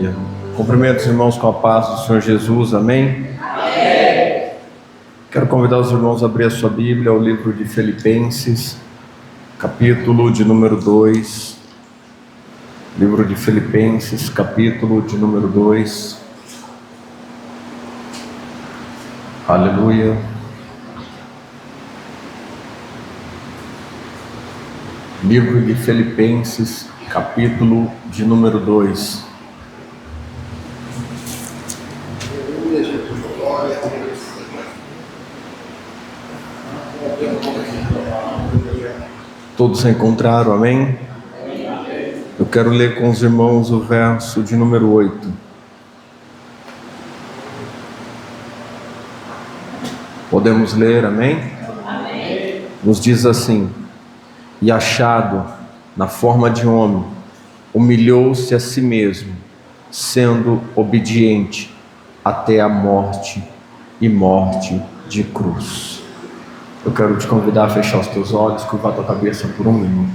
Aleluia. Cumprimento os irmãos com a paz do Senhor Jesus, amém? Amém. Quero convidar os irmãos a abrir a sua Bíblia ao livro de Filipenses, capítulo de número 2. Livro de Filipenses, capítulo de número 2. Aleluia. Livro de Filipenses, capítulo de número 2. Todos encontraram, amém? Eu quero ler com os irmãos o verso de número 8. Podemos ler, amém? Amém. Nos diz assim: e achado na forma de homem, humilhou-se a si mesmo, sendo obediente até a morte e morte de cruz. Eu quero te convidar a fechar os teus olhos, curvar tua cabeça por um minuto.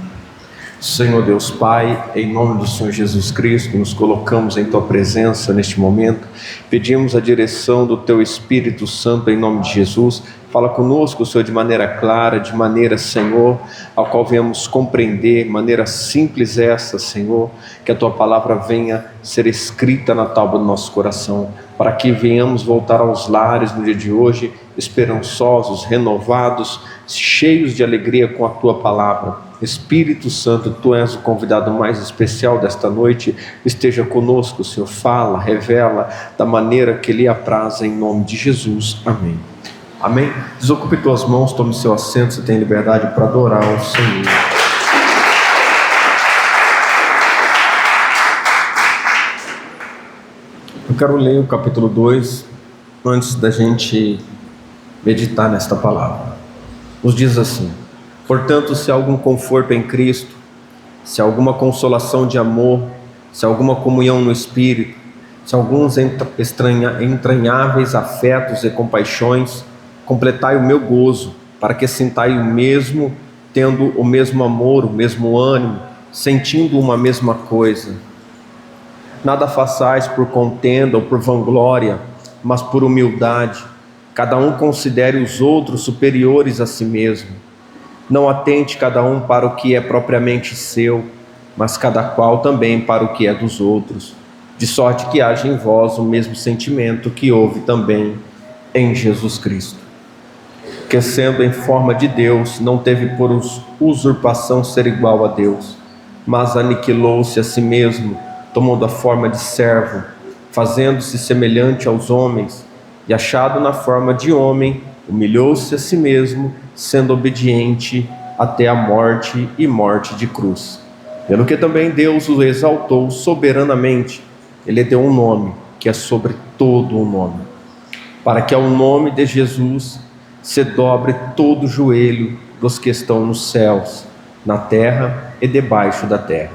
Senhor Deus Pai, em nome do Senhor Jesus Cristo, nos colocamos em tua presença neste momento, pedimos a direção do teu Espírito Santo em nome de Jesus. Fala conosco, Senhor, de maneira clara, de maneira, Senhor, ao qual venhamos compreender, maneira simples essa, Senhor, que a tua palavra venha ser escrita na tábua do nosso coração, para que venhamos voltar aos lares no dia de hoje, esperançosos, renovados, cheios de alegria com a tua palavra. Espírito Santo, tu és o convidado mais especial desta noite, esteja conosco, Senhor, fala, revela da maneira que lhe apraz, em nome de Jesus, amém. Amém? Desocupe tuas mãos, tome seu assento, você tem liberdade para adorar o Senhor. Eu quero ler o capítulo 2 antes da gente meditar nesta palavra. Nos diz assim: portanto, se há algum conforto em Cristo, se há alguma consolação de amor, se há alguma comunhão no Espírito, se há alguns entranháveis afetos e compaixões, completai o meu gozo, para que sintai o mesmo, tendo o mesmo amor, o mesmo ânimo, sentindo uma mesma coisa. Nada façais por contenda ou por vanglória, mas por humildade. Cada um considere os outros superiores a si mesmo. Não atente cada um para o que é propriamente seu, mas cada qual também para o que é dos outros, de sorte que haja em vós o mesmo sentimento que houve também em Jesus Cristo, que sendo em forma de Deus, não teve por usurpação ser igual a Deus, mas aniquilou-se a si mesmo, tomando a forma de servo, fazendo-se semelhante aos homens, e achado na forma de homem, humilhou-se a si mesmo, sendo obediente até a morte e morte de cruz. Pelo que também Deus o exaltou soberanamente, ele deu um nome, que é sobre todo o nome, para que ao nome de Jesus se dobre todo o joelho dos que estão nos céus, na terra e debaixo da terra.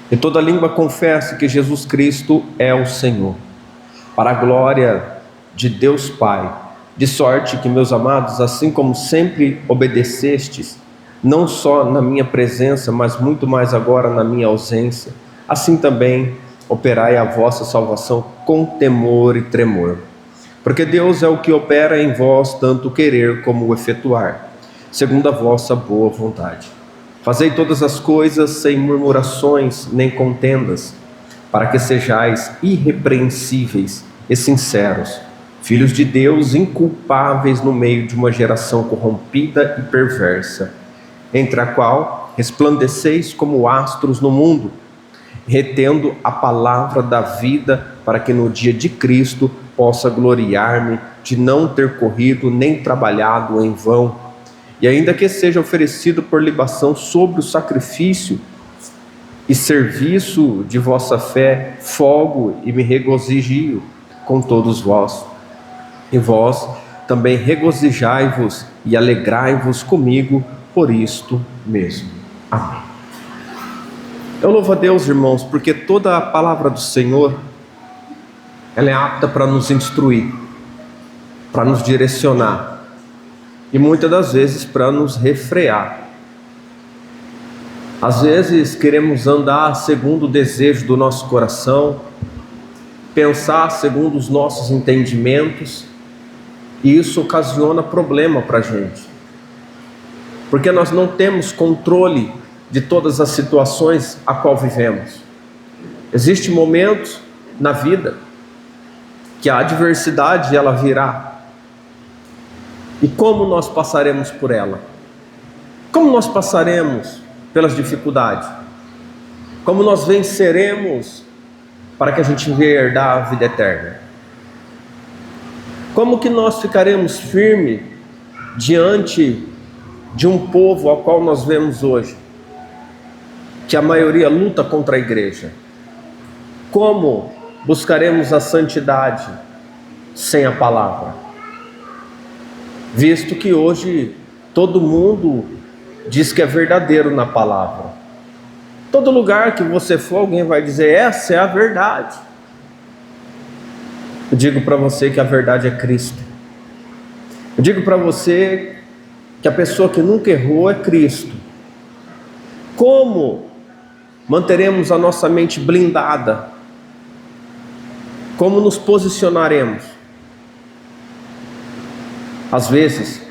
E toda língua confesse que Jesus Cristo é o Senhor, para a glória de Deus Pai. De sorte que, meus amados, assim como sempre obedecestes, não só na minha presença, mas muito mais agora na minha ausência, assim também operai a vossa salvação com temor e tremor. Porque Deus é o que opera em vós tanto o querer como o efetuar, segundo a vossa boa vontade. Fazei todas as coisas sem murmurações nem contendas, para que sejais irrepreensíveis e sinceros, filhos de Deus inculpáveis no meio de uma geração corrompida e perversa, entre a qual resplandeceis como astros no mundo, retendo a palavra da vida, para que no dia de Cristo possa gloriar-me de não ter corrido nem trabalhado em vão, e ainda que seja oferecido por libação sobre o sacrifício e serviço de vossa fé, folgo e me regozijio com todos vós. E vós também regozijai-vos e alegrai-vos comigo por isto mesmo. Amém. Eu louvo a Deus, irmãos, porque toda a palavra do Senhor, ela é apta para nos instruir, para nos direcionar e muitas das vezes para nos refrear. Às vezes queremos andar segundo o desejo do nosso coração, pensar segundo os nossos entendimentos, e isso ocasiona problema para a gente, porque nós não temos controle de todas as situações a qual vivemos. Existem momentos na vida que a adversidade ela virá, e como nós passaremos por ela? Como nós passaremos pelas dificuldades? Como nós venceremos para que a gente venha herdar a vida eterna? Como que nós ficaremos firmes diante de um povo ao qual nós vemos hoje, que a maioria luta contra a igreja? Como buscaremos a santidade sem a palavra? Visto que hoje todo mundo diz que é verdadeiro na palavra. Todo lugar que você for, alguém vai dizer: essa é a verdade. Eu digo para você que a verdade é Cristo. Eu digo para você que a pessoa que nunca errou é Cristo. Como manteremos a nossa mente blindada? Como nos posicionaremos? Às vezes,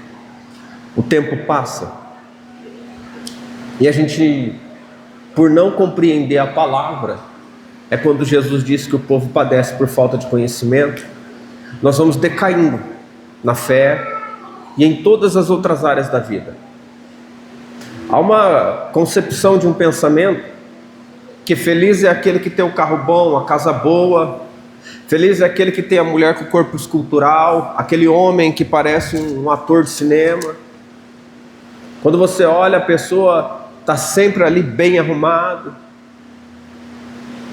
o tempo passa e a gente, por não compreender a palavra, é quando Jesus disse que o povo padece por falta de conhecimento, nós vamos decaindo na fé e em todas as outras áreas da vida. Há uma concepção de um pensamento que feliz é aquele que tem o carro bom, a casa boa, feliz é aquele que tem a mulher com o corpo escultural, aquele homem que parece um ator de cinema. Quando você olha, a pessoa está sempre ali bem arrumado.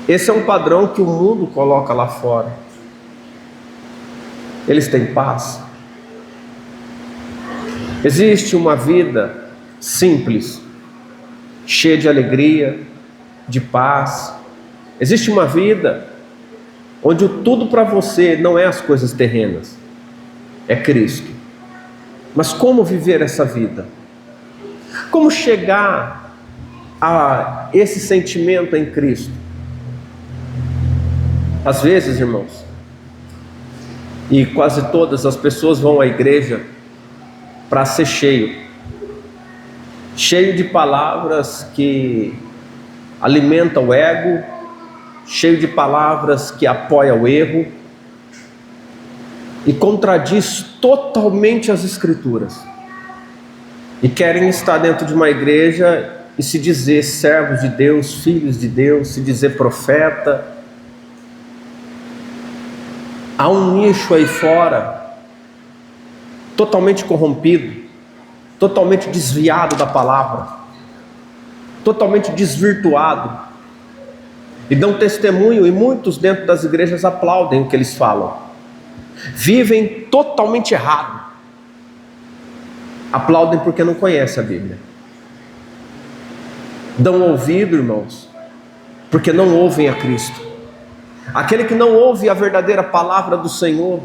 Esse é um padrão que o mundo coloca lá fora. Eles têm paz. Existe uma vida simples, cheia de alegria, de paz. Existe uma vida onde o tudo para você não é as coisas terrenas, é Cristo. Mas como viver essa vida? Como chegar a esse sentimento em Cristo? Às vezes, irmãos, e quase todas as pessoas vão à igreja para ser cheio de palavras que alimentam o ego, cheio de palavras que apoiam o erro e contradiz totalmente as Escrituras, e querem estar dentro de uma igreja e se dizer servos de Deus, filhos de Deus, se dizer profeta. Há um nicho aí fora totalmente corrompido, totalmente desviado da palavra, totalmente desvirtuado, e dão testemunho, e muitos dentro das igrejas aplaudem o que eles falam. Vivem totalmente errado, aplaudem porque não conhecem a Bíblia. Dão ouvido, irmãos, porque não ouvem a Cristo. Aquele que não ouve a verdadeira palavra do Senhor,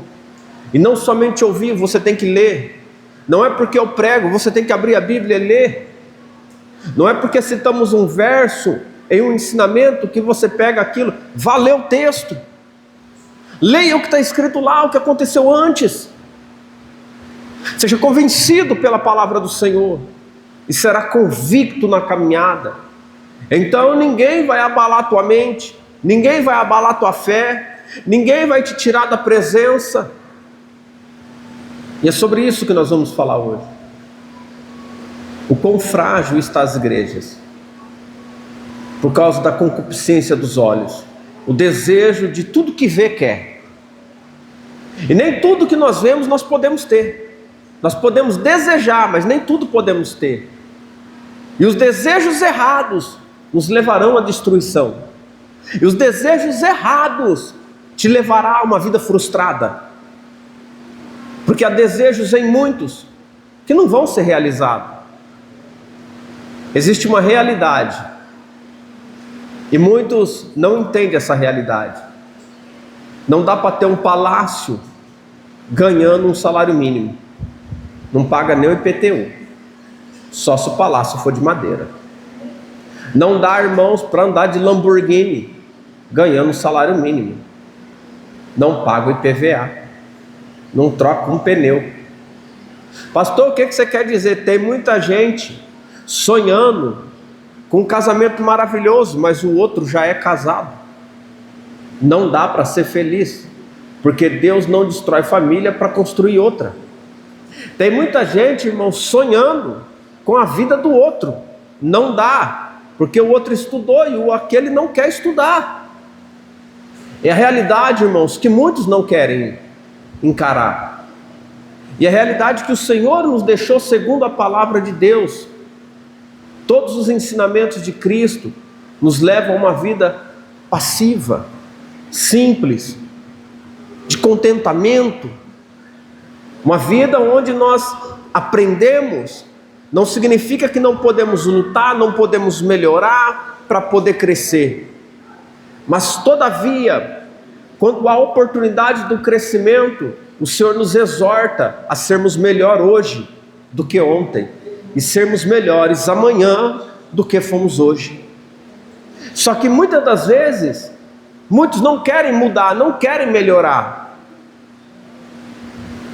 e não somente ouvir, você tem que ler. Não é porque eu prego, você tem que abrir a Bíblia e ler. Não é porque citamos um verso em um ensinamento que você pega aquilo. Vá ler o texto, leia o que está escrito lá, o que aconteceu antes. Seja convencido pela palavra do Senhor e será convicto na caminhada. Então ninguém vai abalar a tua mente, ninguém vai abalar a tua fé, ninguém vai te tirar da presença. E é sobre isso que nós vamos falar hoje. O quão frágil está as igrejas por causa da concupiscência dos olhos, o desejo de tudo que vê quer. E nem tudo que nós vemos nós podemos ter. Nós podemos desejar, mas nem tudo podemos ter. E os desejos errados nos levarão à destruição. E os desejos errados te levará a uma vida frustrada. Porque há desejos em muitos que não vão ser realizados. Existe uma realidade, e muitos não entendem essa realidade. Não dá para ter um palácio ganhando um salário mínimo. Não paga nem o IPTU, só se o palácio for de madeira. Não dá, irmãos, para andar de Lamborghini ganhando um salário mínimo. Não paga o IPVA. Não troca um pneu. Pastor, o que você quer dizer? Tem muita gente sonhando com um casamento maravilhoso, mas o outro já é casado. Não dá para ser feliz, porque Deus não destrói família para construir outra. Tem muita gente, irmão, sonhando com a vida do outro. Não dá, porque o outro estudou e aquele não quer estudar. É a realidade, irmãos, que muitos não querem encarar. E a realidade que o Senhor nos deixou segundo a palavra de Deus. Todos os ensinamentos de Cristo nos levam a uma vida passiva, simples, de contentamento. Uma vida onde nós aprendemos. Não significa que não podemos lutar, não podemos melhorar para poder crescer. Mas todavia, quando há oportunidade do crescimento, o Senhor nos exorta a sermos melhor hoje do que ontem e sermos melhores amanhã do que fomos hoje. Só que muitas das vezes, muitos não querem mudar, não querem melhorar,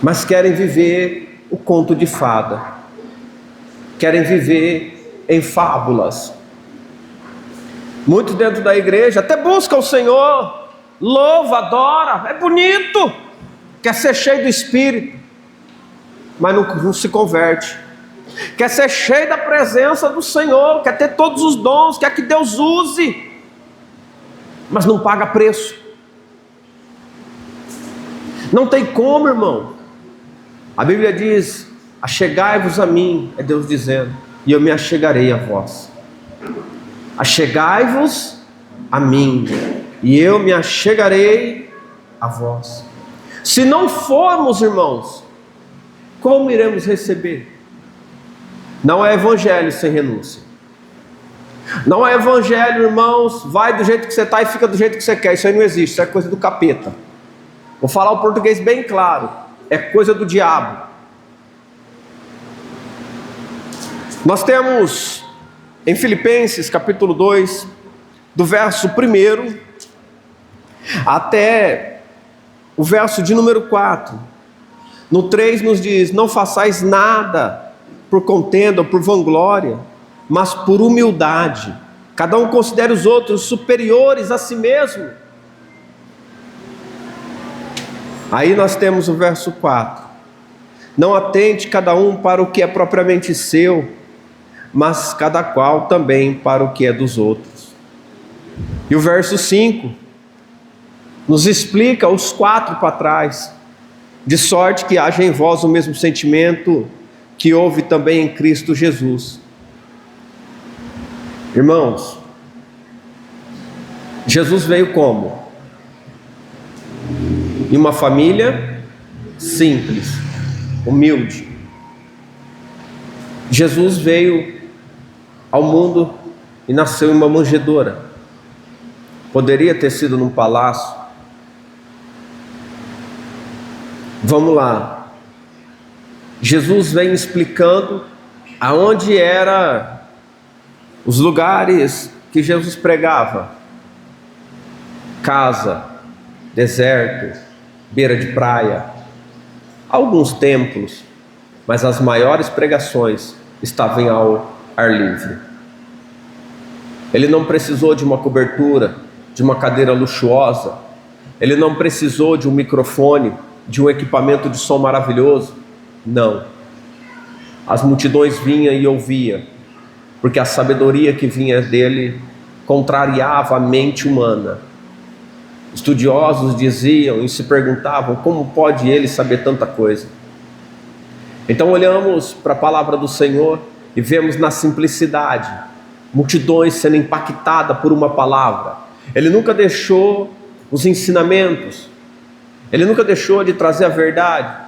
mas querem viver o conto de fada, querem viver em fábulas. Muitos dentro da igreja até buscam o Senhor, louva, adora, é bonito, quer ser cheio do Espírito, mas não se converte. Quer ser cheio da presença do Senhor, quer ter todos os dons, quer que Deus use, mas não paga preço. Não tem como, irmão. A Bíblia diz: achegai-vos a mim, é Deus dizendo, e eu me achegarei a vós. Achegai-vos a mim, e eu me achegarei a vós. Se não formos, irmãos, como iremos receber? Não é evangelho sem renúncia. Não é evangelho, irmãos, vai do jeito que você está e fica do jeito que você quer. Isso aí não existe, isso é coisa do capeta. Vou falar o português bem claro, é coisa do diabo. Nós temos em Filipenses capítulo 2, do verso 1 até o verso de número 4. No 3 nos diz: não façais nada por contenda ou por vanglória, mas por humildade. Cada um considere os outros superiores a si mesmo. Aí nós temos o verso 4. Não atente cada um para o que é propriamente seu, mas cada qual também para o que é dos outros. E o verso 5 nos explica os 4 para trás: de sorte que haja em vós o mesmo sentimento que houve também em Cristo Jesus. Irmãos, Jesus veio como? Em uma família simples, humilde. Jesus veio ao mundo e nasceu em uma manjedoura. Poderia ter sido num palácio. Vamos lá. Jesus vem explicando aonde eram os lugares que Jesus pregava: casa, deserto, beira de praia, alguns templos, mas as maiores pregações estavam ao ar livre. Ele não precisou de uma cobertura, de uma cadeira luxuosa. Ele não precisou de um microfone, de um equipamento de som maravilhoso. Não. As multidões vinham e ouviam, porque a sabedoria que vinha dele contrariava a mente humana. Estudiosos diziam e se perguntavam: como pode ele saber tanta coisa? Então olhamos para a palavra do Senhor e vemos na simplicidade multidões sendo impactadas por uma palavra. Ele nunca deixou os ensinamentos, ele nunca deixou de trazer a verdade.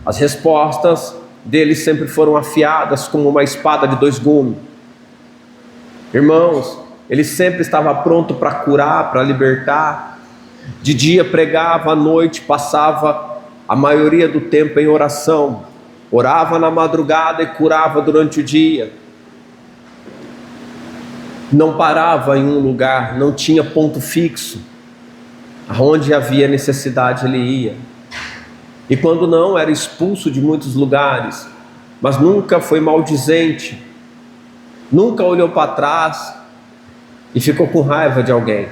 As respostas dele sempre foram afiadas como uma espada de 2 gumes. Irmãos, ele sempre estava pronto para curar, para libertar. De dia pregava, à noite passava a maioria do tempo em oração. Orava na madrugada e curava durante o dia. não parava em um lugar, não tinha ponto fixo. Aonde havia necessidade ele ia. E quando não, era expulso de muitos lugares, mas nunca foi maldizente, nunca olhou para trás e ficou com raiva de alguém.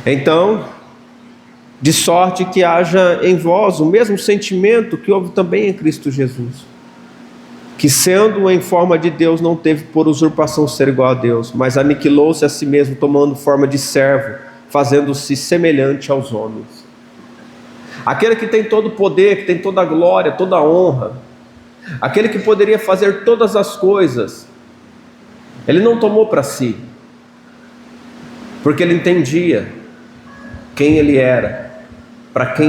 Então, de sorte que haja em vós o mesmo sentimento que houve também em Cristo Jesus, que sendo em forma de Deus não teve por usurpação ser igual a Deus, mas aniquilou-se a si mesmo, tomando forma de servo, fazendo-se semelhante aos homens. Aquele que tem todo o poder, que tem toda a glória, toda a honra, aquele que poderia fazer todas as coisas, ele não tomou para si, porque ele entendia quem ele era, para que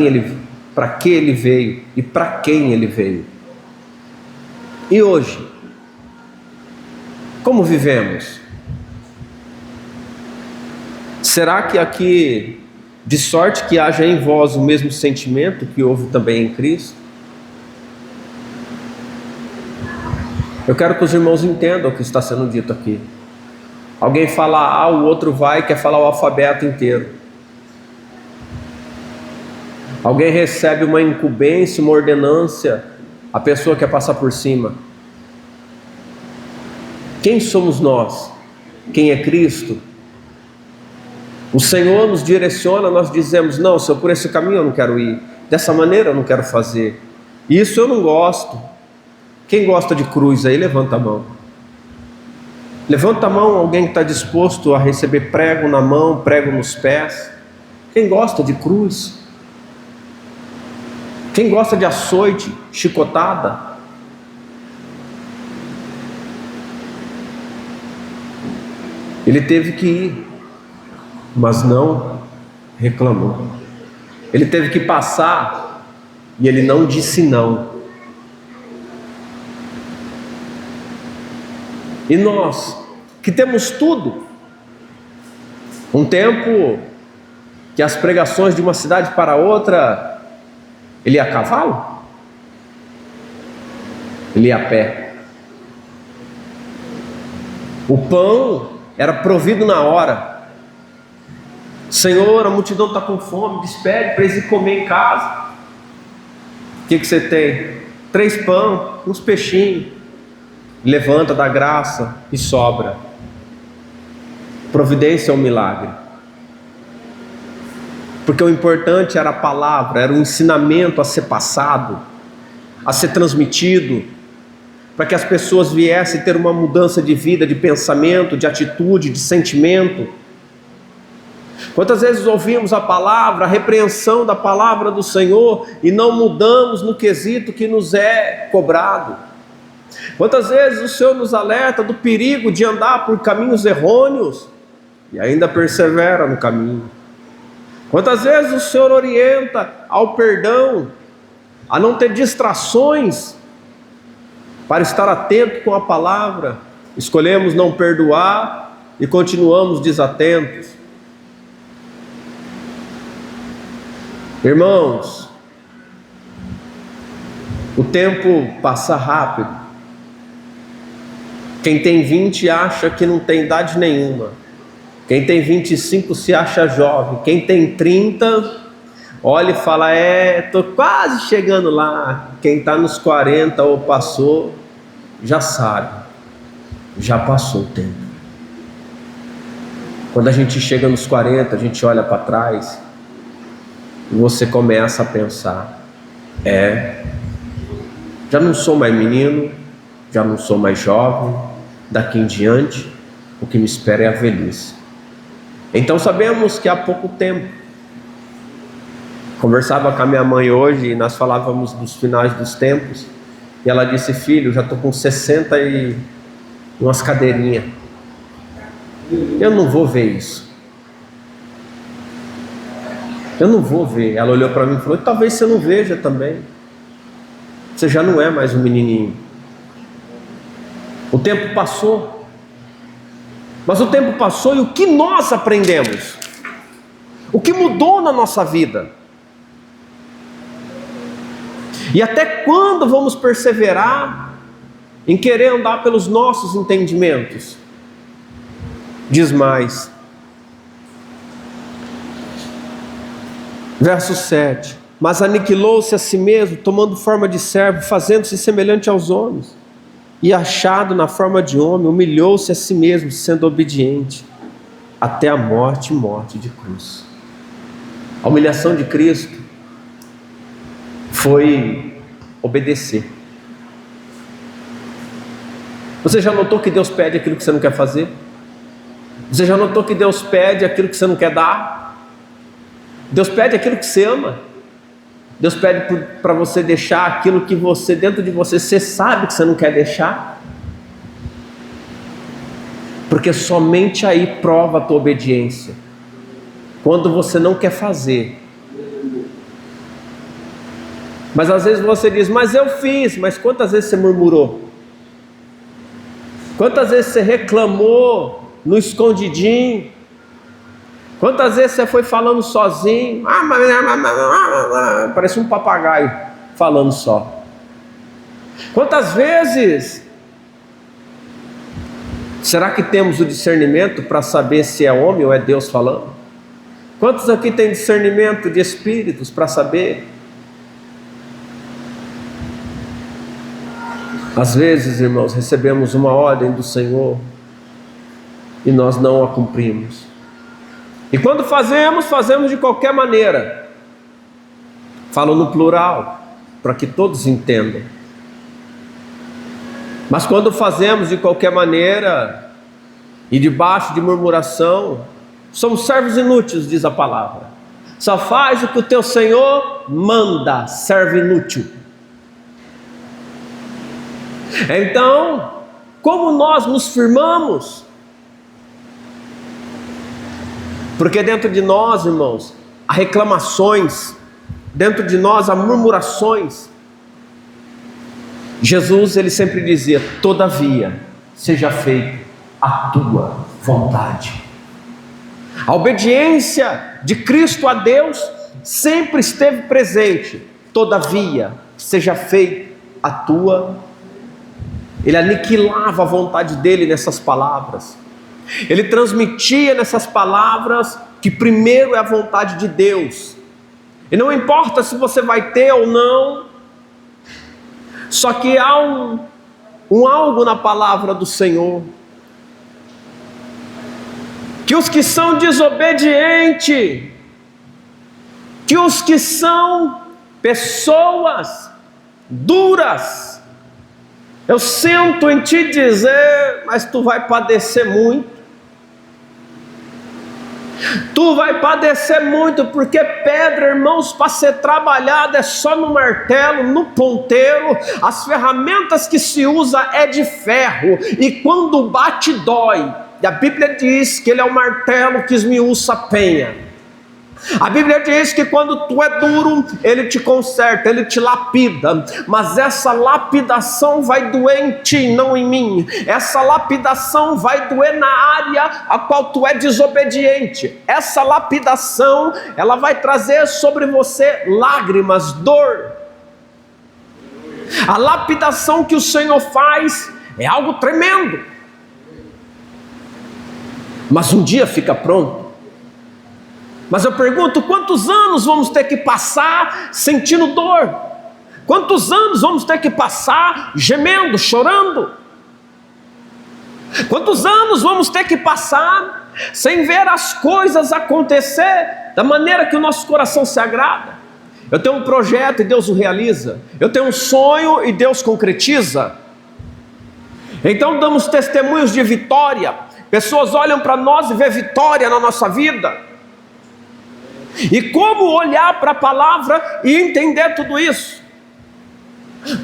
ele veio e para quem ele veio. E hoje, como vivemos? Será que aqui, de sorte que haja em vós o mesmo sentimento que houve também em Cristo? Eu quero que os irmãos entendam o que está sendo dito aqui. Alguém fala A, o outro vai e quer falar o alfabeto inteiro. Alguém recebe uma incumbência, uma ordenância, a pessoa quer passar por cima. Quem somos nós? Quem é Cristo? O Senhor nos direciona, nós dizemos: não, se eu por esse caminho eu não quero ir, dessa maneira eu não quero fazer, isso eu não gosto. Quem gosta de cruz aí, levanta a mão. Levanta a mão alguém que está disposto a receber prego na mão, prego nos pés. Quem gosta de cruz? Quem gosta de açoite, chicotada? Ele teve que ir, mas não reclamou. Ele teve que passar e ele não disse não. E nós, que temos tudo, um tempo que as pregações de uma cidade para outra, ele ia a cavalo? Ele ia a pé. O pão era provido na hora. Senhor, a multidão está com fome, despede para eles ir comer em casa. O que você tem? 3 pães, uns peixinhos. Levanta, dá graça e sobra. Providência é um milagre. Porque o importante era a palavra, era o ensinamento a ser passado, a ser transmitido, para que as pessoas viessem ter uma mudança de vida, de pensamento, de atitude, de sentimento. Quantas vezes ouvimos a palavra, a repreensão da palavra do Senhor e não mudamos no quesito que nos é cobrado? Quantas vezes o Senhor nos alerta do perigo de andar por caminhos errôneos e ainda persevera no caminho? Quantas vezes o Senhor orienta ao perdão, a não ter distrações, para estar atento com a palavra? Escolhemos não perdoar e continuamos desatentos. Irmãos, o tempo passa rápido. Quem tem 20 acha que não tem idade nenhuma. Quem tem 25 se acha jovem. Quem tem 30, olha e fala: estou quase chegando lá. Quem está nos 40 ou passou, já sabe, já passou o tempo. Quando a gente chega nos 40, a gente olha para trás e você começa a pensar: já não sou mais menino, já não sou mais jovem, daqui em diante o que me espera é a velhice. Então sabemos que há pouco tempo. Conversava com a minha mãe hoje e nós falávamos dos finais dos tempos, e ela disse: filho, já estou com 60 e umas cadeirinhas, eu não vou ver isso, eu não vou ver. Ela olhou para mim e falou: talvez você não veja também, você já não é mais um menininho. O tempo passou. Mas o tempo passou e o que nós aprendemos? O que mudou na nossa vida? E até quando vamos perseverar em querer andar pelos nossos entendimentos? Diz mais. Verso 7. Mas aniquilou-se a si mesmo, tomando forma de servo, fazendo-se semelhante aos homens. E achado na forma de homem, humilhou-se a si mesmo, sendo obediente, até a morte e morte de cruz. A humilhação de Cristo foi obedecer. Você já notou que Deus pede aquilo que você não quer fazer? Você já notou que Deus pede aquilo que você não quer dar? Deus pede aquilo que você ama. Deus pede para você deixar aquilo que você, dentro de você, você sabe que você não quer deixar. Porque somente aí prova a tua obediência. Quando você não quer fazer. Mas às vezes você diz, mas eu fiz. Mas quantas vezes você murmurou? Quantas vezes você reclamou no escondidinho? Quantas vezes você foi falando sozinho? Parece um papagaio falando só. Quantas vezes será que temos o discernimento para saber se é homem ou é Deus falando? Quantos aqui têm discernimento de espíritos para saber? Às vezes, irmãos, recebemos uma ordem do Senhor e nós não a cumprimos. E quando fazemos de qualquer maneira. Falo no plural, para que todos entendam. Mas quando fazemos de qualquer maneira e debaixo de murmuração, somos servos inúteis, diz a palavra. Só faz o que o teu Senhor manda, servo inútil. Então, como nós nos firmamos? Porque dentro de nós, irmãos, há reclamações, dentro de nós há murmurações. Jesus, ele sempre dizia, todavia, seja feita a tua vontade. A obediência de Cristo a Deus sempre esteve presente. Todavia, seja feita a tua vontade. Ele aniquilava a vontade dele nessas palavras. Ele transmitia nessas palavras que primeiro é a vontade de Deus. E não importa se você vai ter ou não. Só que há um algo na palavra do Senhor. Que os que são desobedientes, que os que são pessoas duras, eu sinto em te dizer, mas tu vai padecer muito. Tu vai padecer muito, porque pedra, irmãos, para ser trabalhada é só no martelo, no ponteiro. As ferramentas que se usa é de ferro, e quando bate dói. E a Bíblia diz que ele é o martelo que esmiuça a penha. A Bíblia diz que quando tu é duro, ele te conserta, ele te lapida. Mas essa lapidação vai doer em ti, não em mim. Essa lapidação vai doer na área a qual tu é desobediente. Essa lapidação, ela vai trazer sobre você lágrimas, dor. A lapidação que o Senhor faz é algo tremendo. Mas um dia fica pronto. Mas eu pergunto, quantos anos vamos ter que passar sentindo dor? Quantos anos vamos ter que passar gemendo, chorando? Quantos anos vamos ter que passar sem ver as coisas acontecer da maneira que o nosso coração se agrada? Eu tenho um projeto e Deus o realiza. Eu tenho um sonho e Deus concretiza. Então damos testemunhos de vitória. Pessoas olham para nós e vê vitória na nossa vida. E como olhar para a palavra e entender tudo isso?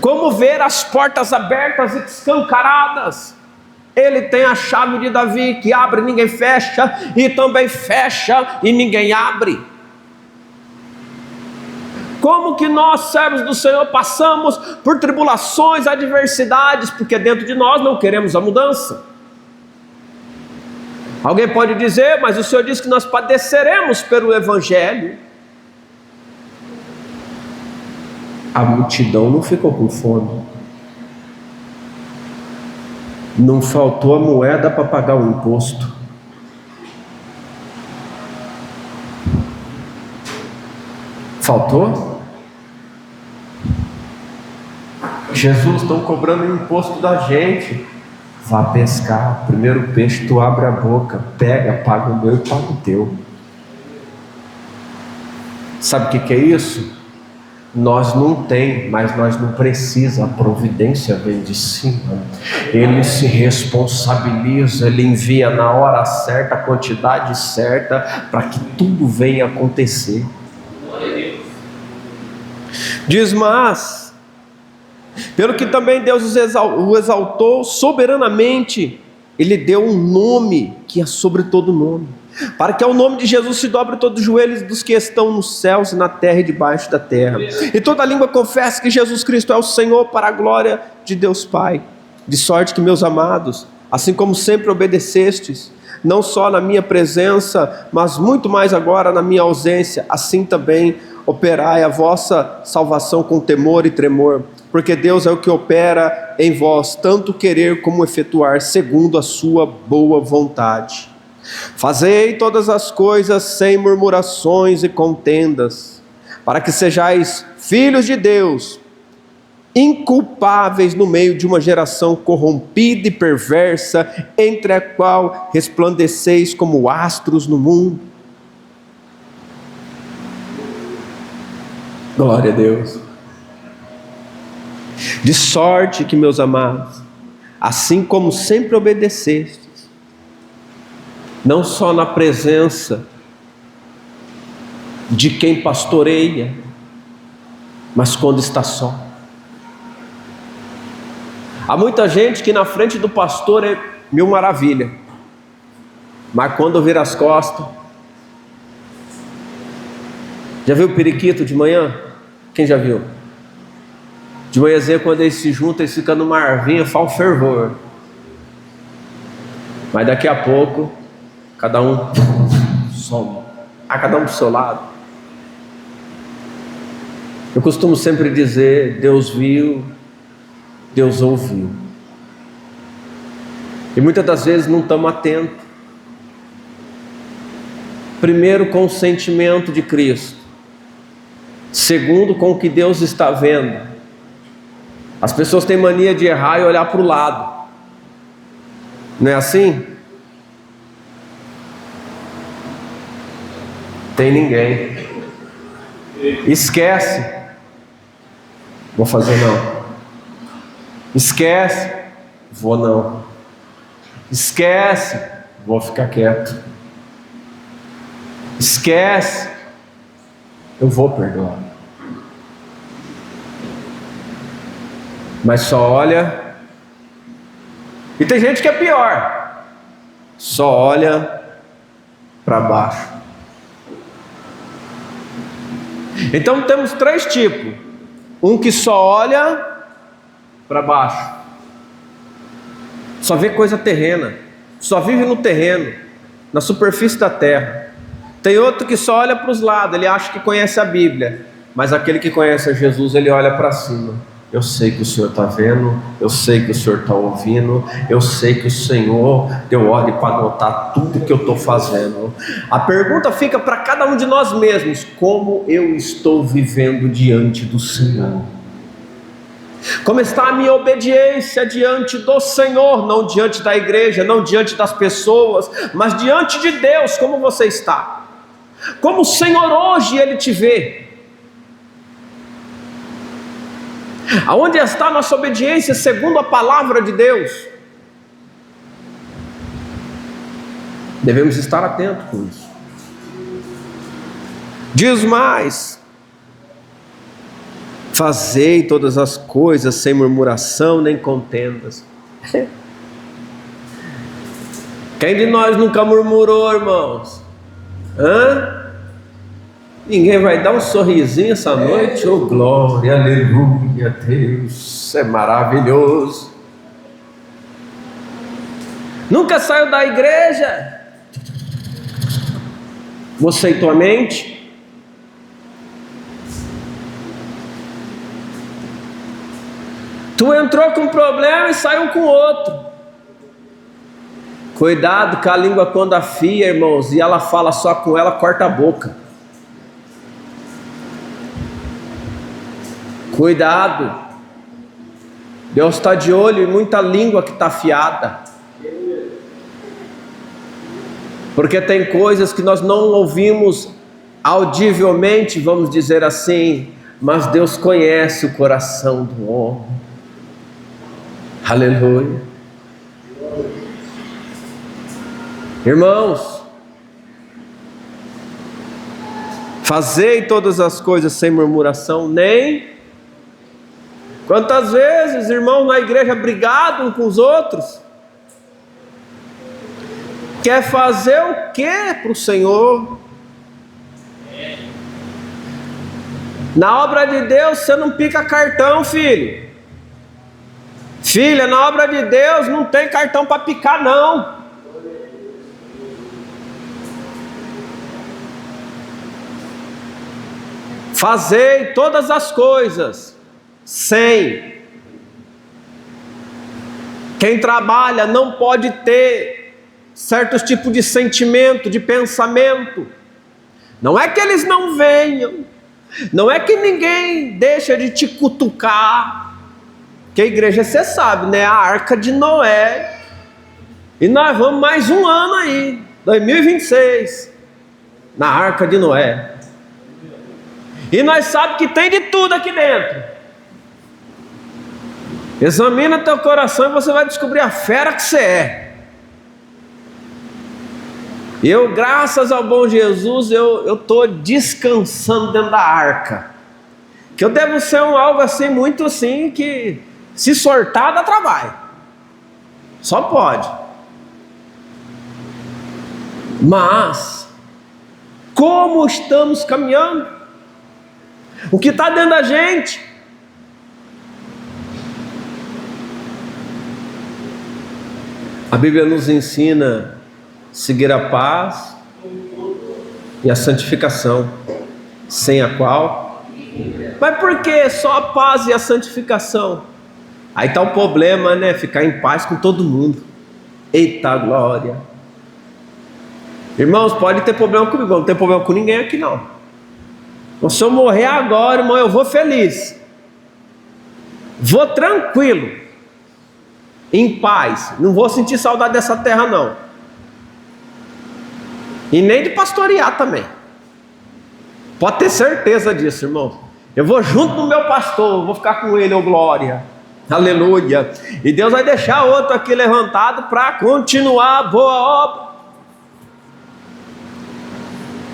Como ver as portas abertas e escancaradas? Ele tem a chave de Davi, que abre e ninguém fecha, e também fecha e ninguém abre. Como que nós, servos do Senhor, passamos por tribulações, adversidades, porque dentro de nós não queremos a mudança. Alguém pode dizer, mas o Senhor disse que nós padeceremos pelo Evangelho. A multidão não ficou com fome. Não faltou a moeda para pagar o imposto. Faltou? Jesus, estão cobrando o imposto da gente. Vá pescar, primeiro peixe tu abre a boca, pega, paga o meu e paga o teu. Sabe o que é isso? Nós não tem, mas nós não precisa, a providência vem de cima. Ele se responsabiliza, Ele envia na hora certa, a quantidade certa, para que tudo venha acontecer. Diz, mas pelo que também Deus o exaltou soberanamente, Ele deu um nome que é sobre todo nome, para que ao nome de Jesus se dobre todos os joelhos dos que estão nos céus e na terra e debaixo da terra, e toda língua confesse que Jesus Cristo é o Senhor, para a glória de Deus Pai. De sorte que, meus amados, assim como sempre obedecestes, não só na minha presença, mas muito mais agora na minha ausência, assim também operai a vossa salvação com temor e tremor, porque Deus é o que opera em vós, tanto querer como efetuar, segundo a sua boa vontade. Fazei todas as coisas sem murmurações e contendas, para que sejais filhos de Deus, inculpáveis no meio de uma geração corrompida e perversa, entre a qual resplandeceis como astros no mundo. Glória a Deus. De sorte que, meus amados, assim como sempre obedecestes, não só na presença de quem pastoreia, mas quando está só. Há muita gente que na frente do pastor é mil maravilha, mas quando vira as costas. Já viu o periquito de manhã? Quem já viu? De manhãzinha, quando eles se juntam, eles ficam numa arvinha, faz um fervor. Mas daqui a pouco, cada um some. Cada um do seu lado. Eu costumo sempre dizer, Deus viu, Deus ouviu. E muitas das vezes não estamos atentos. Primeiro, com o sentimento de Cristo. Segundo, com o que Deus está vendo. As pessoas têm mania de errar e olhar para o lado. Não é assim? Tem ninguém. Esquece. Vou fazer não. Esquece. Vou não. Esquece. Vou ficar quieto. Esquece. Eu vou perdoar. Mas só olha. E tem gente que é pior. Só olha para baixo. Então temos três tipos. Um que só olha para baixo. Só vê coisa terrena. Só vive no terreno, na superfície da terra. Tem outro que só olha para os lados. Ele acha que conhece a Bíblia. Mas aquele que conhece a Jesus, ele olha para cima. Eu sei que o Senhor está vendo, eu sei que o Senhor está ouvindo, eu sei que o Senhor deu ordem para anotar tudo que eu estou fazendo. A pergunta fica para cada um de nós mesmos: como eu estou vivendo diante do Senhor? Como está a minha obediência diante do Senhor? Não diante da igreja, não diante das pessoas, mas diante de Deus. Como você está? Como o Senhor hoje Ele te vê? Aonde está a nossa obediência segundo a palavra de Deus? Devemos estar atentos com isso. Diz mais: fazei todas as coisas sem murmuração nem contendas. Quem de nós nunca murmurou, irmãos? Ninguém vai dar um sorrisinho essa noite? Oh, glória, aleluia, Deus é maravilhoso. Nunca saiu da igreja? Você e tua mente? Tu entrou com um problema e saiu com outro. Cuidado com a língua quando afia, irmãos, e ela fala só com ela, corta a boca. Cuidado. Deus está de olho em muita língua que está afiada. Porque tem coisas que nós não ouvimos audivelmente, vamos dizer assim, mas Deus conhece o coração do homem. Aleluia. Irmãos, fazei todas as coisas sem murmuração, nem... Quantas vezes, irmãos, na igreja brigados com os outros? Quer fazer o que para o Senhor? Na obra de Deus você não pica cartão, filho. Filha, na obra de Deus não tem cartão para picar, não. Fazei todas as coisas sem. Quem trabalha não pode ter certos tipos de sentimento, de pensamento. Não é que eles não venham, não é que ninguém deixa de te cutucar, que a igreja, você sabe, né? A arca de Noé, e nós vamos mais um ano aí, 2026, na arca de Noé, e nós sabemos que tem de tudo aqui dentro. Examina teu coração e você vai descobrir a fera que você é. Eu, graças ao bom Jesus, eu estou descansando dentro da arca. Que eu devo ser algo assim, muito assim, que se sortar dá trabalho. Só pode. Mas, como estamos caminhando? O que está dentro da gente? A Bíblia nos ensina a seguir a paz e a santificação, sem a qual... Mas por que só a paz e a santificação? Aí está o problema, né? Ficar em paz com todo mundo. Eita glória! Irmãos, pode ter problema comigo, não tem problema com ninguém aqui não. Então, se eu morrer agora, irmão, eu vou feliz, vou tranquilo, em paz, não vou sentir saudade dessa terra não, e nem de pastorear também, pode ter certeza disso, irmão. Eu vou junto do meu pastor, vou ficar com ele, ô glória, aleluia, e Deus vai deixar outro aqui levantado para continuar a boa obra.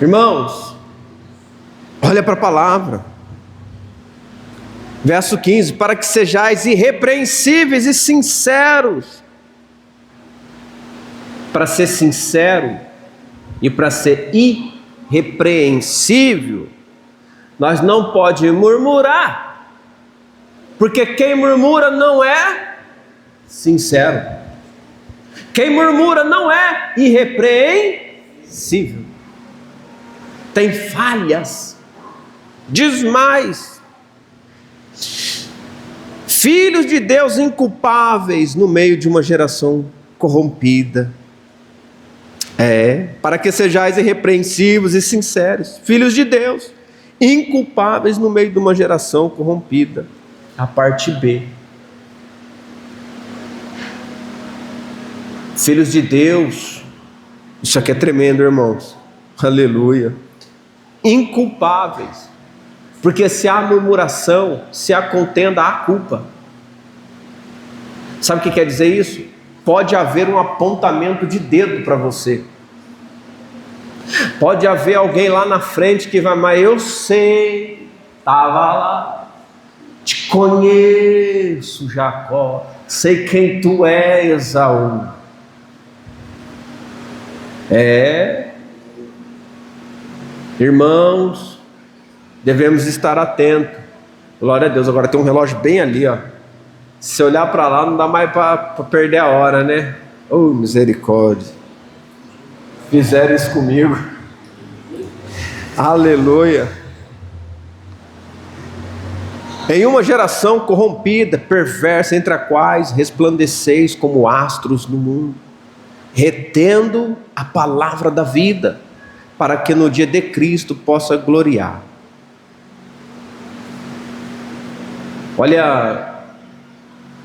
Irmãos, olha para a palavra, verso 15: para que sejais irrepreensíveis e sinceros. Para ser sincero e para ser irrepreensível, nós não podemos murmurar, porque quem murmura não é sincero, quem murmura não é irrepreensível, tem falhas. Diz mais: filhos de Deus inculpáveis no meio de uma geração corrompida. Para que sejais irrepreensíveis e sinceros, filhos de Deus inculpáveis no meio de uma geração corrompida. A parte B. Filhos de Deus, isso aqui é tremendo, irmãos, aleluia, inculpáveis, porque se há murmuração, se há contenda, há culpa. Sabe o que quer dizer isso? Pode haver um apontamento de dedo para você, pode haver alguém lá na frente que vai, mas eu sei, estava lá, te conheço, Jacó, sei quem tu és, Esaú. Irmãos, devemos estar atentos. Glória a Deus. Agora tem um relógio bem ali, ó. Se olhar para lá não dá mais para perder a hora, né? Oh, misericórdia, fizeram isso comigo. Aleluia. Em uma geração corrompida, perversa, entre a quais resplandeceis como astros no mundo, retendo a palavra da vida, para que no dia de Cristo possa gloriar. Olha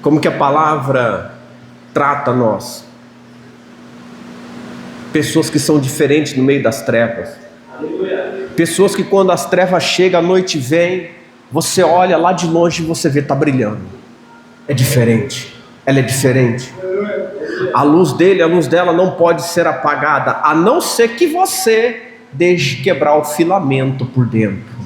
como que a palavra trata nós. Pessoas que são diferentes no meio das trevas. Pessoas que quando as trevas chegam, a noite vem, você olha lá de longe e você vê, está brilhando. É diferente. Ela é diferente. A luz dele, a luz dela não pode ser apagada, a não ser que você deixe quebrar o filamento por dentro.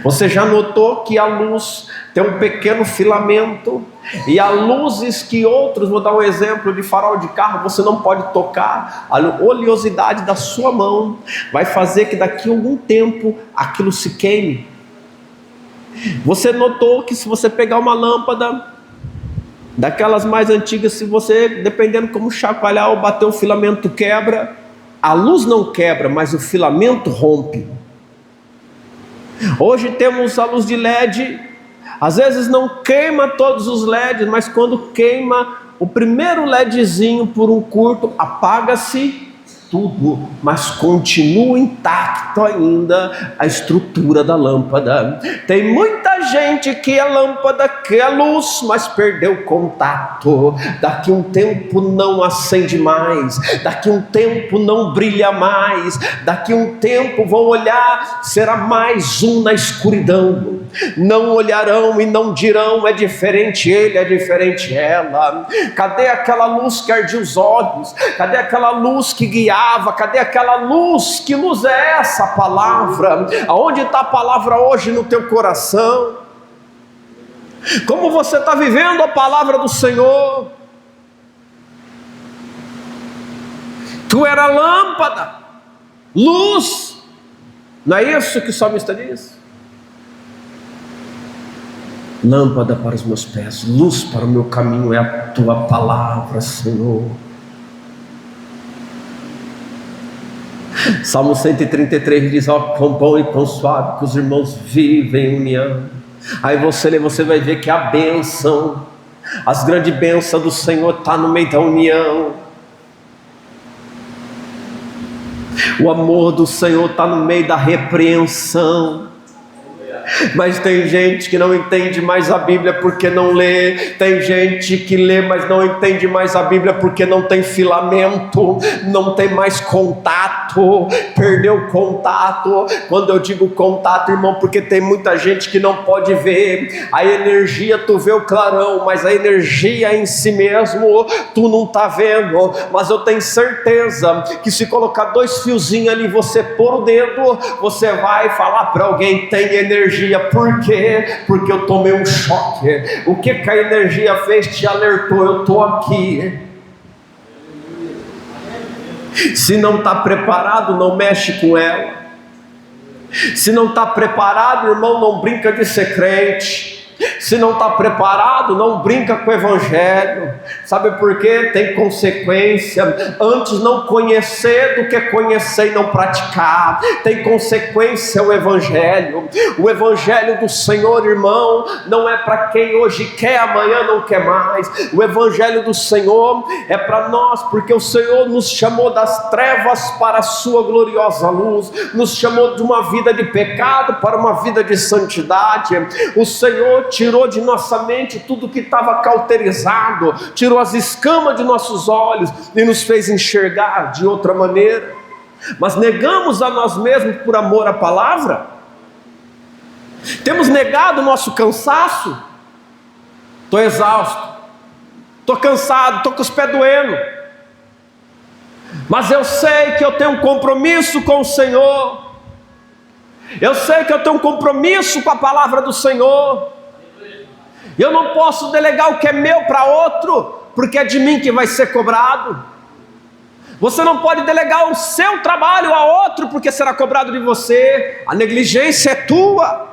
Você já notou que a luz tem um pequeno filamento, e há luzes que outros, vou dar um exemplo de farol de carro, você não pode tocar. A oleosidade da sua mão vai fazer que daqui a algum tempo aquilo se queime. Você notou que se você pegar uma lâmpada daquelas mais antigas, se você, dependendo como chacoalhar ou bater, o filamento quebra. A luz não quebra, mas o filamento rompe. Hoje temos a luz de LED, às vezes não queima todos os LEDs, mas quando queima o primeiro LEDzinho por um curto, apaga-se tudo, mas continua intacto ainda a estrutura da lâmpada. Tem muita gente que é lâmpada, que é luz, mas perdeu o contato. Daqui um tempo não acende mais, daqui um tempo não brilha mais, daqui um tempo vão olhar, será mais um na escuridão. Não olharão e não dirão, é diferente ele, é diferente ela. Cadê aquela luz que ardia os olhos? Cadê aquela luz que guiava? Cadê aquela luz? Que luz é essa? A palavra. Aonde está a palavra hoje no teu coração? Como você está vivendo a palavra do Senhor? Tu era lâmpada, luz. Não é isso que o salmista diz? Lâmpada para os meus pés, luz para o meu caminho é a tua palavra, Senhor. Salmo 133 diz: ó, quão bom e quão suave que os irmãos vivem em união. Aí você lê, você vai ver que a bênção, as grandes bênçãos do Senhor está no meio da união. O amor do Senhor está no meio da repreensão. Mas tem gente que não entende mais a Bíblia porque não lê. Tem gente que lê, mas não entende mais a Bíblia porque não tem filamento, não tem mais contato, perdeu contato. Quando eu digo contato, irmão, porque tem muita gente que não pode ver a energia. Tu vê o clarão, mas a energia em si mesmo tu não está vendo. Mas eu tenho certeza que se colocar 2 fiozinhos ali, você pôr o dedo, você vai falar para alguém: tem energia. Por quê? Porque eu tomei um choque. O que a energia fez? Te alertou, eu estou aqui. Se não está preparado, não mexe com ela. Se não está preparado, irmão, não brinca de ser crente. Se não está preparado, não brinca com o evangelho. Sabe por quê? Tem consequência. Antes não conhecer do que conhecer e não praticar. Tem consequência o evangelho. O evangelho do Senhor, irmão, não é para quem hoje quer, amanhã não quer mais. O evangelho do Senhor é para nós, porque o Senhor nos chamou das trevas para a sua gloriosa luz. Nos chamou de uma vida de pecado para uma vida de santidade. O Senhor tirou de nossa mente tudo que estava cauterizado, tirou as escamas de nossos olhos e nos fez enxergar de outra maneira. Mas negamos a nós mesmos por amor à palavra. Temos negado o nosso cansaço. Estou exausto, estou cansado, estou com os pés doendo, mas eu sei que eu tenho um compromisso com o Senhor. Eu sei que eu tenho um compromisso com a palavra do Senhor. Eu não posso delegar o que é meu para outro, porque é de mim que vai ser cobrado. Você não pode delegar o seu trabalho a outro, porque será cobrado de você. A negligência é tua.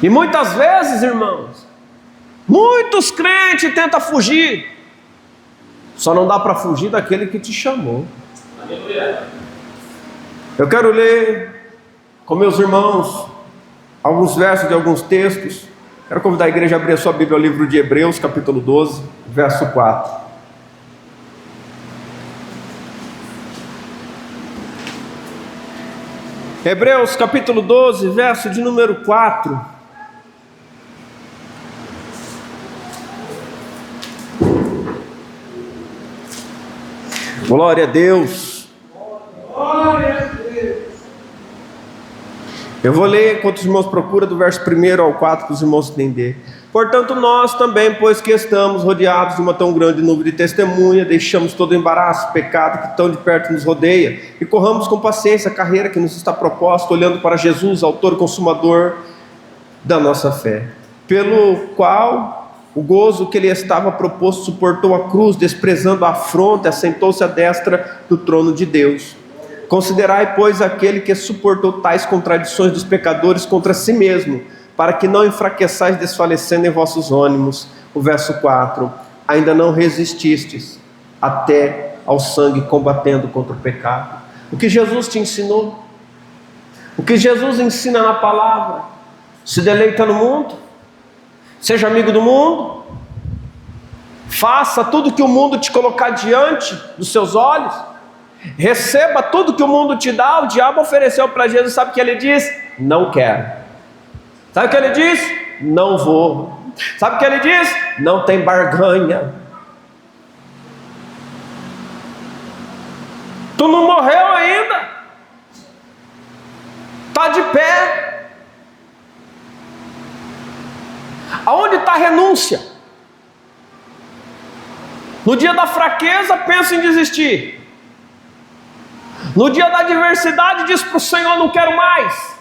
E muitas vezes, irmãos, muitos crentes tentam fugir. Só não dá para fugir daquele que te chamou. Eu quero ler com meus irmãos alguns versos de alguns textos. Quero convidar a igreja a abrir a sua Bíblia ao livro de Hebreus, capítulo 12, verso 4. Hebreus capítulo 12, verso de número 4. Glória a Deus. Glória a Deus. Eu vou ler enquanto os irmãos procuram do verso 1 ao 4 para os irmãos entenderem. Portanto, nós também, pois que estamos rodeados de uma tão grande nuvem de testemunha, deixamos todo o embaraço, pecado que tão de perto nos rodeia, e corramos com paciência a carreira que nos está proposta, olhando para Jesus, autor e consumador da nossa fé, pelo qual o gozo que lhe estava proposto suportou a cruz, desprezando a afronta, assentou-se à destra do trono de Deus. Considerai, pois, aquele que suportou tais contradições dos pecadores contra si mesmo, para que não enfraqueçais desfalecendo em vossos ânimos. O verso 4, ainda não resististes até ao sangue, combatendo contra o pecado. O que Jesus te ensinou, o que Jesus ensina na palavra: se deleita no mundo, seja amigo do mundo, faça tudo que o mundo te colocar diante dos seus olhos, receba tudo que o mundo te dá. O diabo ofereceu para Jesus, sabe o que ele diz? Não quero. Sabe o que ele diz? Não vou. Sabe o que ele diz? Não tem barganha. Tu não morreu ainda, está de pé. Aonde está a renúncia? No dia da fraqueza, pensa em desistir. No dia da adversidade, diz para o Senhor: não quero mais.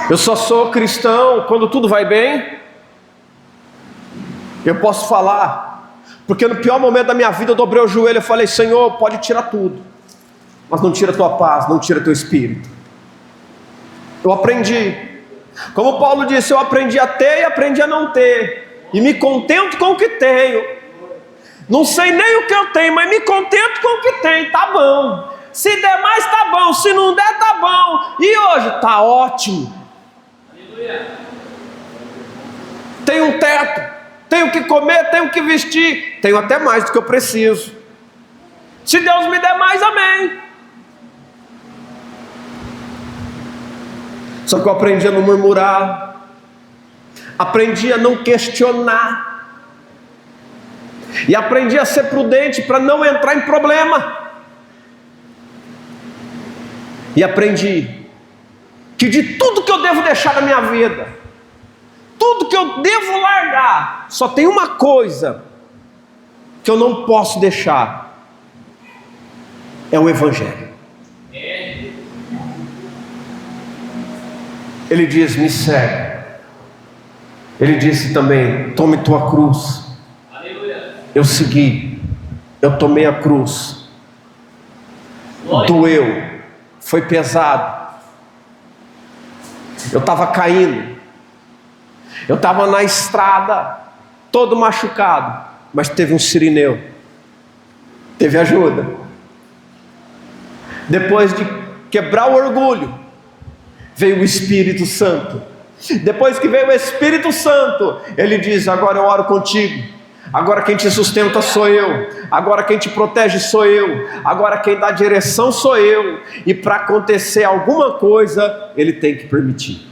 Eu só sou cristão quando tudo vai bem. Eu posso falar, porque no pior momento da minha vida eu dobrei o joelho e falei: Senhor, pode tirar tudo, mas não tira a tua paz, não tira teu espírito. Eu aprendi, como Paulo disse, eu aprendi a ter e aprendi a não ter, e me contento com o que tenho. Não sei nem o que eu tenho, mas me contento com o que tenho. Tá bom, se der mais tá bom, se não der tá bom. E hoje tá ótimo. Tenho um teto, tenho que comer, tenho que vestir, tenho até mais do que eu preciso. Se Deus me der mais, amém. Só que eu aprendi a não murmurar, aprendi a não questionar, e aprendi a ser prudente para não entrar em problema. E aprendi que de tudo que eu devo deixar da minha vida, tudo que eu devo largar, só tem uma coisa que eu não posso deixar: é o Evangelho. Ele diz: me segue. Ele disse também: tome tua cruz. Eu segui, eu tomei a cruz. Doeu, foi pesado. Eu estava caindo, eu estava na estrada, todo machucado, mas teve um sirineu, teve ajuda. Depois de quebrar o orgulho, veio o Espírito Santo. Depois que veio o Espírito Santo, ele diz: agora eu oro contigo. Agora quem te sustenta sou eu. Agora quem te protege sou eu. Agora quem dá direção sou eu. E para acontecer alguma coisa, ele tem que permitir.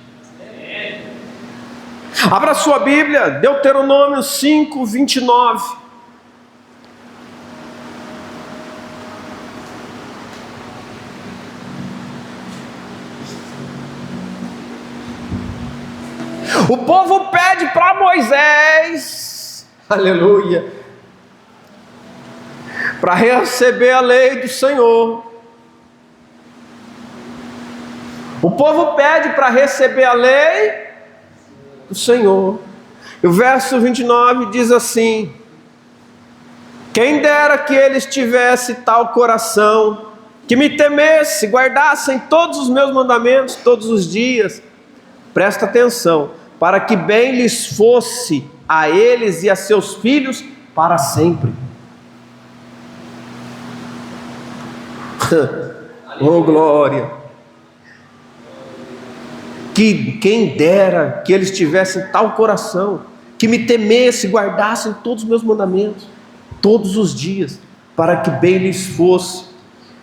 Abra sua Bíblia, Deuteronômio 5, 29. O povo pede para Moisés, aleluia, para receber a lei do Senhor. O povo pede para receber a lei do Senhor. E o verso 29 diz assim: quem dera que eles tivessem tal coração, que me temesse, guardassem todos os meus mandamentos todos os dias. Presta atenção: para que bem lhes fosse a eles e a seus filhos para sempre. Oh glória! Que quem dera que eles tivessem tal coração, que me temesse, guardassem todos os meus mandamentos todos os dias. para que bem lhes fosse,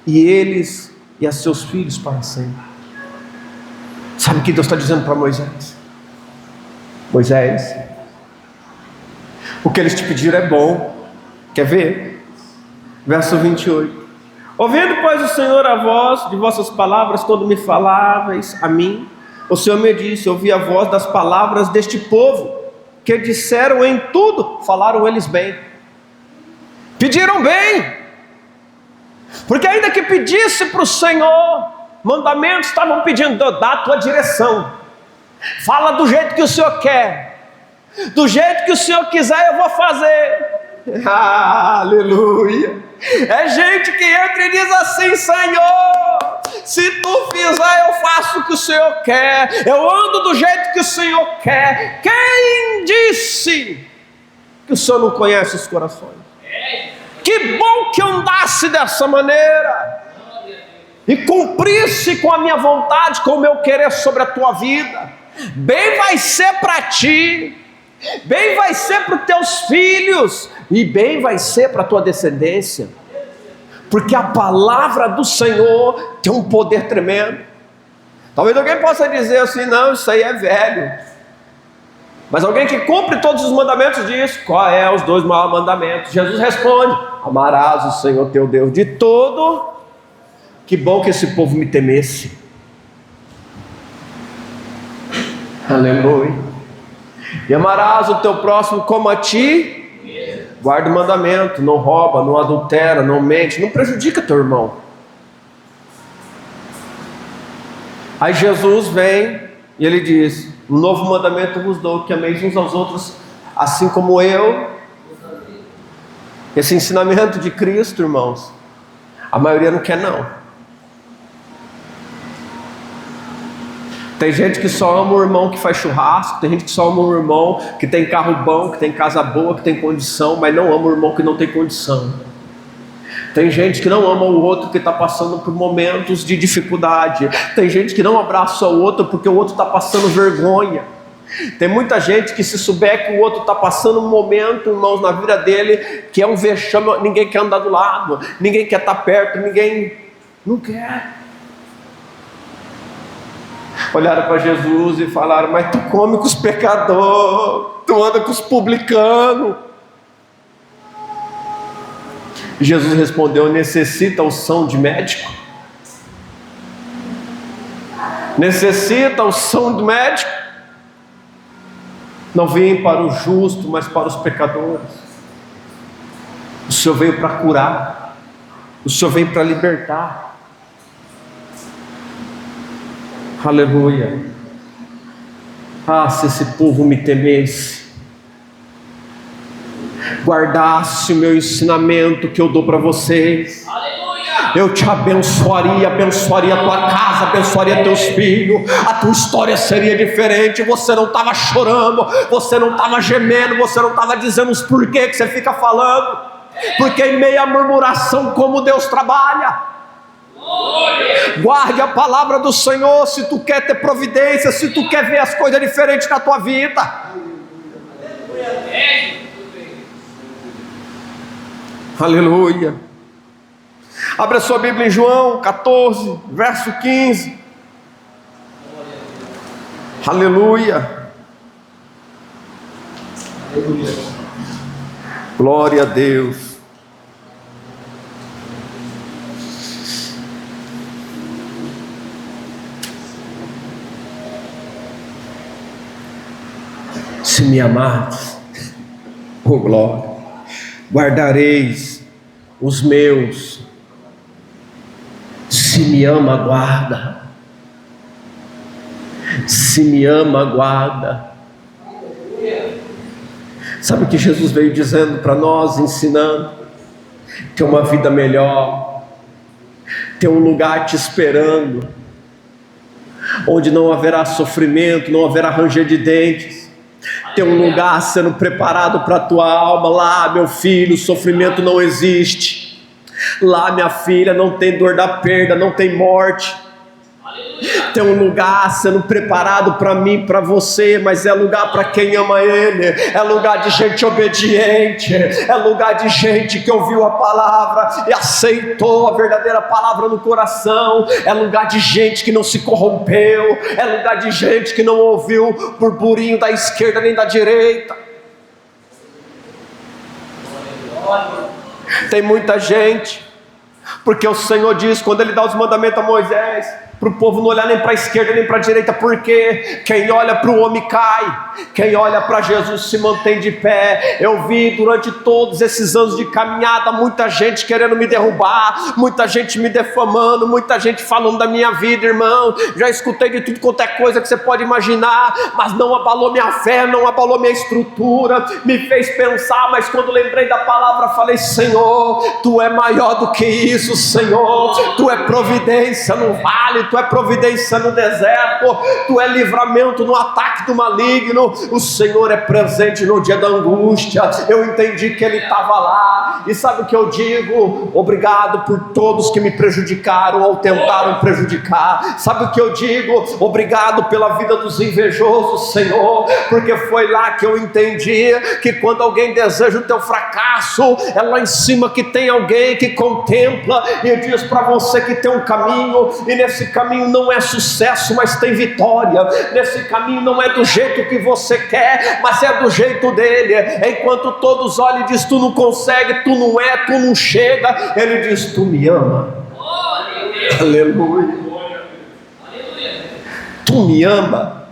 e eles e a seus filhos para sempre. Sabe o que Deus está dizendo para Moisés? Moisés, o que eles te pediram é bom. Quer ver? Verso 28. Ouvindo, pois, o Senhor a voz de vossas palavras, quando me falavais a mim, o Senhor me disse: ouvi a voz das palavras deste povo, que disseram em tudo, falaram eles bem, pediram bem, porque ainda que pedisse para o Senhor mandamentos, estavam pedindo: dá a tua direção, fala do jeito que o Senhor quer, do jeito que o Senhor quiser eu vou fazer. Aleluia. É gente que entra e diz assim: Senhor, se tu fizer eu faço o que o Senhor quer, eu ando do jeito que o Senhor quer. Quem disse que o Senhor não conhece os corações? Que bom que eu andasse dessa maneira e cumprisse com a minha vontade, com o meu querer sobre a tua vida. Bem vai ser para ti, bem vai ser para os teus filhos, e bem vai ser para a tua descendência, porque a palavra do Senhor tem um poder tremendo. Talvez alguém possa dizer assim: não, isso aí é velho. Mas alguém que cumpre todos os mandamentos diz: qual é os 2 maiores mandamentos? Jesus responde: amarás o Senhor teu Deus de todo. Que bom que esse povo me temesse. Aleluia. E amarás o teu próximo como a ti. Guarda o mandamento, não rouba, não adultera, não mente, não prejudica teu irmão. Aí Jesus vem e ele diz: um novo mandamento vos dou, que ameis uns aos outros, assim como eu. Esse ensinamento de Cristo, irmãos, a maioria não quer não. Tem gente que só ama o irmão que faz churrasco, tem gente que só ama o irmão que tem carro bom, que tem casa boa, que tem condição, mas não ama o irmão que não tem condição. Tem gente que não ama o outro que está passando por momentos de dificuldade. Tem gente que não abraça o outro porque o outro está passando vergonha. Tem muita gente que, se souber que o outro está passando um momento, irmãos, na vida dele, que é um vexame, ninguém quer andar do lado, ninguém quer estar perto, ninguém não quer. Olharam para Jesus e falaram: mas tu come com os pecadores, tu anda com os publicanos. Jesus respondeu: necessita unção de médico? Necessita unção de médico? Não vim para o justo, mas para os pecadores. O Senhor veio para curar, o Senhor veio para libertar. Aleluia. Ah, se esse povo me temesse, guardasse o meu ensinamento que eu dou para vocês, aleluia, eu te abençoaria, abençoaria a tua casa, abençoaria teus filhos, a tua história seria diferente. Você não estava chorando, você não estava gemendo, você não estava dizendo os porquê que você fica falando, porque em meio à murmuração, como Deus trabalha. Guarde a palavra do Senhor se tu quer ter providência, se tu quer ver as coisas diferentes na tua vida. Aleluia. Abra sua Bíblia em João 14, verso 15. Aleluia. Glória a Deus. Se me amardes, oh glória, guardareis os meus. Se me ama, guarda. Se me ama, guarda. Sabe o que Jesus veio dizendo para nós, ensinando? Ter uma vida melhor, ter um lugar te esperando, onde não haverá sofrimento, não haverá ranger de dentes. Tem um lugar sendo preparado para a tua alma. Lá, meu filho, sofrimento não existe. Lá, minha filha, não tem dor da perda, não tem morte. Tem um lugar sendo preparado para mim, para você, mas é lugar para quem ama Ele, é lugar de gente obediente, é lugar de gente que ouviu a palavra e aceitou a verdadeira palavra no coração, é lugar de gente que não se corrompeu, é lugar de gente que não ouviu burburinho da esquerda nem da direita. Tem muita gente, porque o Senhor diz, quando Ele dá os mandamentos a Moisés, para o povo não olhar nem para a esquerda nem para a direita, porque quem olha para o homem cai, quem olha para Jesus se mantém de pé. Eu vi durante todos esses anos de caminhada muita gente querendo me derrubar, muita gente me defamando, muita gente falando da minha vida, irmão. Já escutei de tudo quanto é coisa que você pode imaginar, mas não abalou minha fé, não abalou minha estrutura, me fez pensar. Mas quando lembrei da palavra, falei: Senhor, Tu é maior do que isso, Senhor. Tu é providência no vale, Tu é providência no deserto, Tu é livramento no ataque do maligno. O Senhor é presente no dia da angústia. Eu entendi que Ele estava lá. E sabe o que eu digo? Obrigado por todos que me prejudicaram ou tentaram prejudicar. Sabe o que eu digo? Obrigado pela vida dos invejosos, Senhor, porque foi lá que eu entendi que quando alguém deseja o teu fracasso, é lá em cima que tem alguém que contempla e diz para você que tem um caminho, e nesse caminho não é sucesso, mas tem vitória. Nesse caminho não é do jeito que você quer, mas é do jeito dele. Enquanto todos olham e dizem: tu não consegue, tu não é, tu não chega, ele diz: tu me ama. Aleluia. Tu me ama.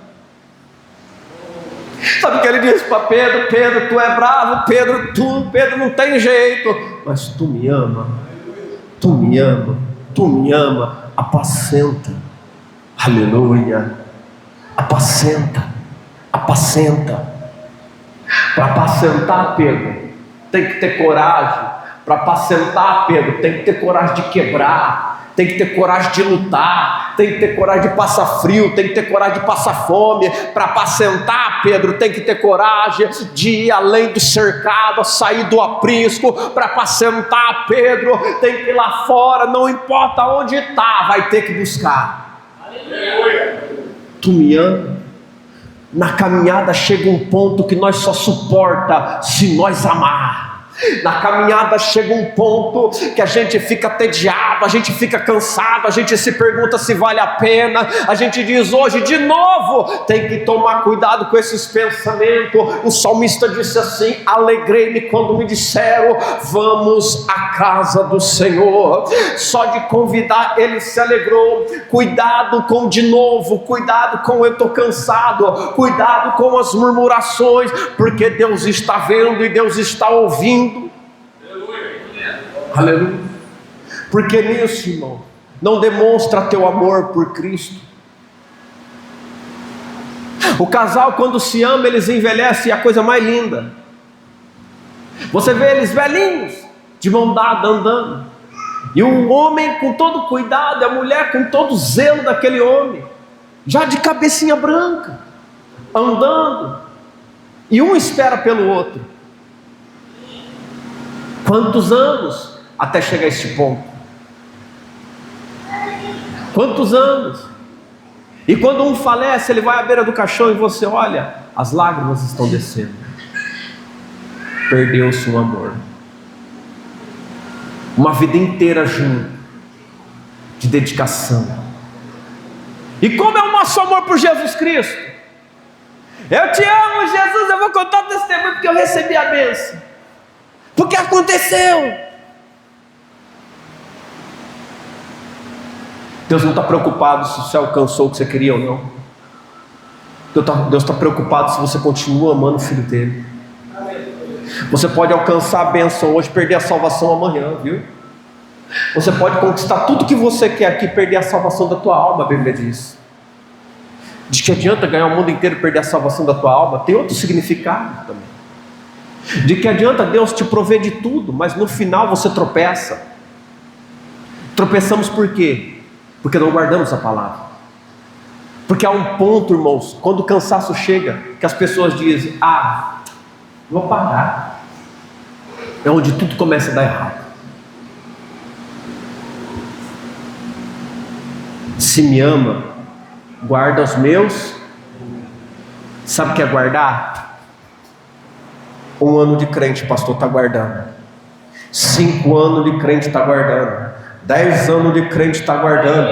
Sabe o que ele disse para Pedro? Pedro, tu é bravo. Pedro não tem jeito, mas tu me ama. Tu me ama. Tu me ama. Apacenta. Aleluia. Apacenta. Para apacentar, Pedro, tem que ter coragem. Para apacentar, Pedro, tem que ter coragem de quebrar, tem que ter coragem de lutar, tem que ter coragem de passar frio, tem que ter coragem de passar fome. Para apacentar, Pedro, tem que ter coragem de ir além do cercado, sair do aprisco. Para apacentar, Pedro, tem que ir lá fora, não importa onde está, vai ter que buscar. Aleluia. Tu me ama? Na caminhada chega um ponto que nós só suporta se nós amar. Na caminhada chega um ponto que a gente fica tediado, a gente fica cansado, a gente se pergunta se vale a pena. A gente diz hoje de novo: tem que tomar cuidado com esses pensamentos. O salmista disse assim: alegrei-me quando me disseram, vamos à casa do Senhor. Só de convidar ele se alegrou. Cuidado com de novo, cuidado com eu estou cansado, cuidado com as murmurações, porque Deus está vendo e Deus está ouvindo. Aleluia. Porque nisso, irmão, não demonstra teu amor por Cristo. O casal, quando se ama, eles envelhecem, é a coisa mais linda. Você vê eles velhinhos, de mão dada, andando, e o homem com todo cuidado, e a mulher com todo zelo daquele homem, já de cabecinha branca, andando, e um espera pelo outro. Quantos anos até chegar a este ponto? Quantos anos? E quando um falece, ele vai à beira do caixão e você olha, as lágrimas estão descendo. Perdeu-se um amor, uma vida inteira junto, de dedicação. E como é o nosso amor por Jesus Cristo? Eu te amo, Jesus. Eu vou contar o testemunho porque eu recebi a bênção, porque aconteceu. Deus não está preocupado se você alcançou o que você queria ou não. Deus está preocupado se você continua amando o Filho dele. Você pode alcançar a bênção hoje, perder a salvação amanhã, viu? Você pode conquistar tudo que você quer aqui, perder a salvação da tua alma. A Bíblia diz. De que adianta ganhar o mundo inteiro e perder a salvação da tua alma? Tem outro significado também. De que adianta Deus te prover de tudo, mas no final você tropeça. Tropeçamos por quê? Porque não guardamos a palavra. Porque há um ponto, irmãos, quando o cansaço chega, que as pessoas dizem: vou parar. É onde tudo começa a dar errado. Se me ama, guarda os meus. Sabe o que é guardar? 1 ano de crente, o pastor está guardando. 5 anos de crente está guardando. 10 anos de crente está guardando.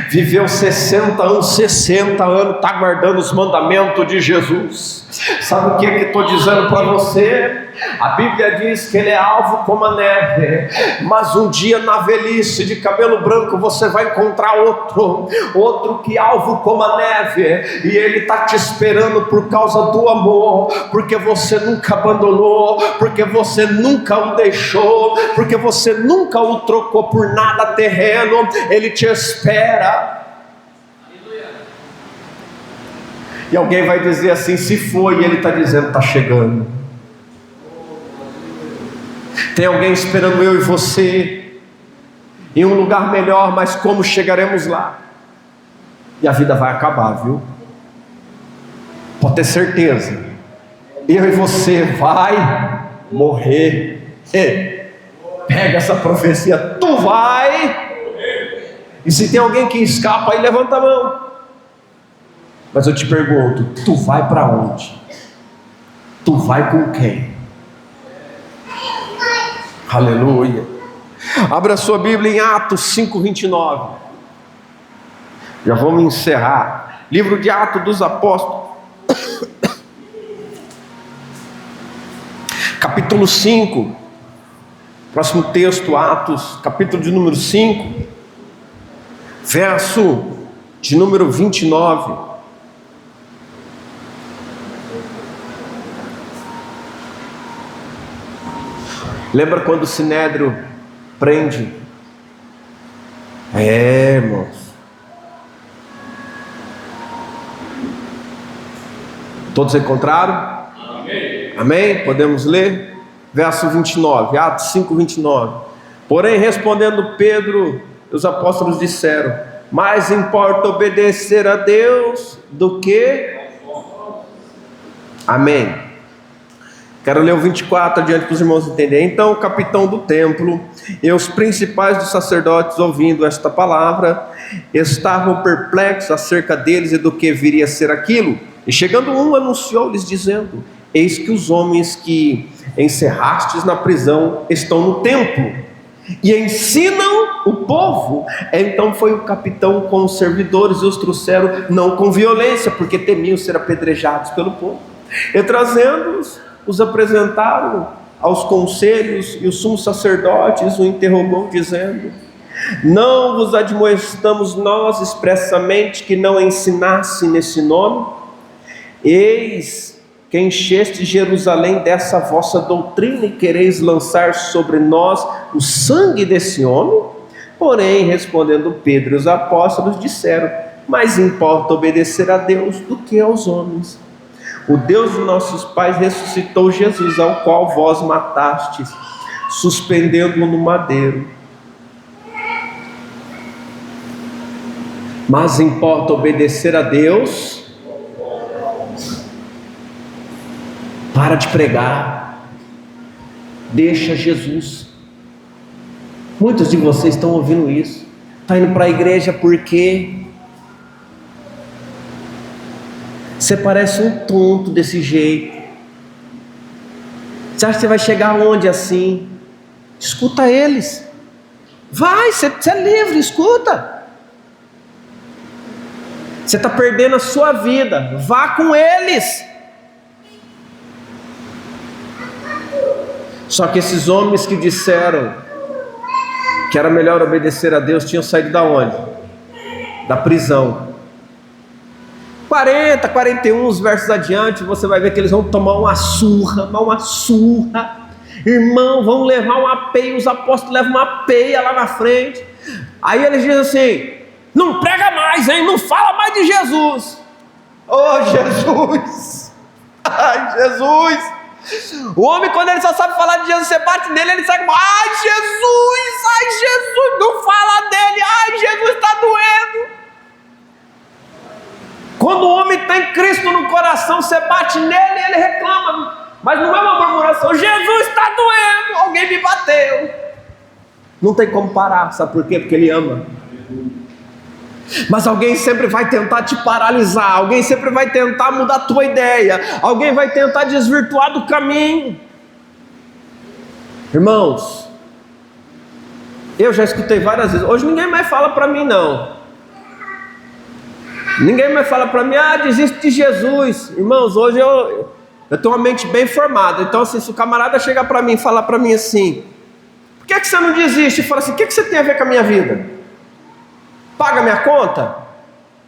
Viveu 60 anos, está guardando os mandamentos de Jesus. Sabe o que estou dizendo para você? A Bíblia diz que ele é alvo como a neve, mas um dia na velhice de cabelo branco você vai encontrar outro que é alvo como a neve, e ele está te esperando por causa do amor, porque você nunca abandonou, porque você nunca o deixou, porque você nunca o trocou por nada terreno. Ele te espera. E alguém vai dizer assim: se foi, e ele está dizendo, está chegando. Tem alguém esperando eu e você em um lugar melhor, mas como chegaremos lá? E a vida vai acabar, viu? Pode ter certeza, eu e você vai morrer. Pega essa profecia, tu vai. E se tem alguém que escapa aí, levanta a mão. Mas eu te pergunto, tu vai para onde? Tu vai com quem? Aleluia. Abra sua Bíblia em Atos 5:29. Já vamos encerrar. Livro de Atos dos Apóstolos, capítulo 5. Próximo texto, Atos, capítulo de número 5, verso de número 29. Lembra quando o Sinédrio prende? Irmãos. Todos encontraram? Amém. Amém? Podemos ler? Verso 29, Atos 5, 29. Porém, respondendo Pedro, os apóstolos disseram: mais importa obedecer a Deus do que... Amém. Quero ler o 24 adiante para os irmãos entenderem. Então o capitão do templo e os principais dos sacerdotes, ouvindo esta palavra, estavam perplexos acerca deles e do que viria a ser aquilo. E chegando um, anunciou-lhes dizendo: eis que os homens que encerrastes na prisão estão no templo e ensinam o povo. Então foi o capitão com os servidores e os trouxeram, não com violência, porque temiam ser apedrejados pelo povo. E trazendo-os, os apresentaram aos conselhos, e o sumo sacerdote o interrogou, dizendo: não vos admoestamos nós expressamente que não ensinasse nesse nome? Eis que encheste Jerusalém dessa vossa doutrina e quereis lançar sobre nós o sangue desse homem? Porém, respondendo Pedro e os apóstolos, disseram: mais importa obedecer a Deus do que aos homens. O Deus de nossos pais ressuscitou Jesus, ao qual vós matastes, suspendendo-o no madeiro. Mas importa obedecer a Deus. Para de pregar, deixa Jesus. Muitos de vocês estão ouvindo isso, está indo para a igreja porque você parece um tonto desse jeito. Você acha que você vai chegar aonde assim? Escuta eles. Vai, você é livre, escuta. Você está perdendo a sua vida, vá com eles. Só que esses homens que disseram que era melhor obedecer a Deus tinham saído da onde? Da prisão. 40, 41 versos adiante, você vai ver que eles vão tomar uma surra. Irmão, vão levar uma peia, os apóstolos levam uma peia lá na frente. Aí eles dizem assim: não prega mais, hein? Não fala mais de Jesus. Oh Jesus! Ai Jesus! O homem, quando ele só sabe falar de Jesus, você bate nele, ele sai: ai Jesus, não fala dele, ai Jesus, está doendo. Quando o homem tem Cristo no coração, você bate nele e ele reclama, mas não é uma murmuração: Jesus está doendo, alguém me bateu. Não tem como parar, sabe por quê? Porque ele ama. Mas alguém sempre vai tentar te paralisar, alguém sempre vai tentar mudar a tua ideia, alguém vai tentar desvirtuar do caminho. Irmãos, eu já escutei várias vezes, hoje ninguém mais fala para mim não. Ninguém mais fala para mim, desiste de Jesus. Irmãos, hoje eu tenho uma mente bem formada. Então assim, se o camarada chegar para mim e falar para mim assim, por que você não desiste? E fala assim, o que você tem a ver com a minha vida? Paga minha conta?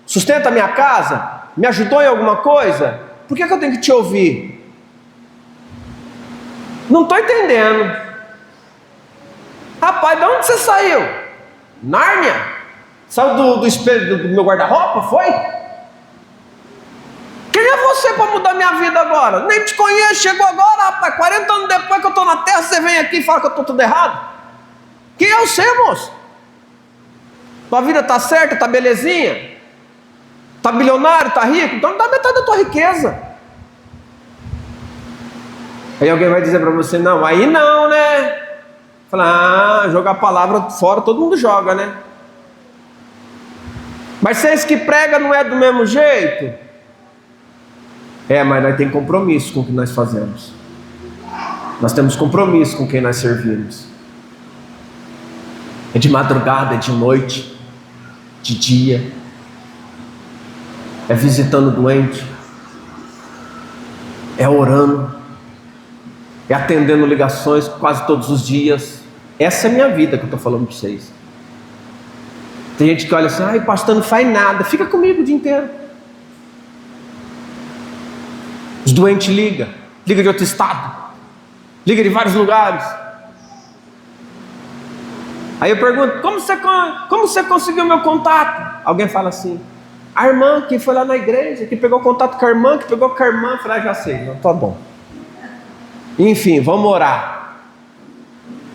Sustenta a minha casa? Me ajudou em alguma coisa? Por que eu tenho que te ouvir? Não estou entendendo. Rapaz, de onde você saiu? Nárnia? Saiu do espelho do meu guarda-roupa, foi? Quem é você para mudar minha vida agora? Nem te conheço, chegou agora, rapaz, 40 anos depois que eu estou na terra, você vem aqui e fala que eu estou tudo errado? Quem é você, moço? Tua vida está certa, está belezinha? Está bilionário, está rico? Então não dá metade da tua riqueza. Aí alguém vai dizer para você, não, aí não, né? Fala, jogar a palavra fora, todo mundo joga, né? Mas vocês que pregam não é do mesmo jeito? Mas nós temos compromisso com o que nós fazemos. Nós temos compromisso com quem nós servimos. É de madrugada, é de noite, de dia. É visitando o doente. É orando. É atendendo ligações quase todos os dias. Essa é a minha vida que eu estou falando para vocês. Tem gente que olha assim, pastor não faz nada, fica comigo o dia inteiro. Os doentes ligam de outro estado, liga de vários lugares. Aí eu pergunto, como você conseguiu meu contato? Alguém fala assim, a irmã que foi lá na igreja, que pegou contato com a irmã, que pegou com a irmã. Eu falei, já sei, não, tá bom. Enfim, vamos orar.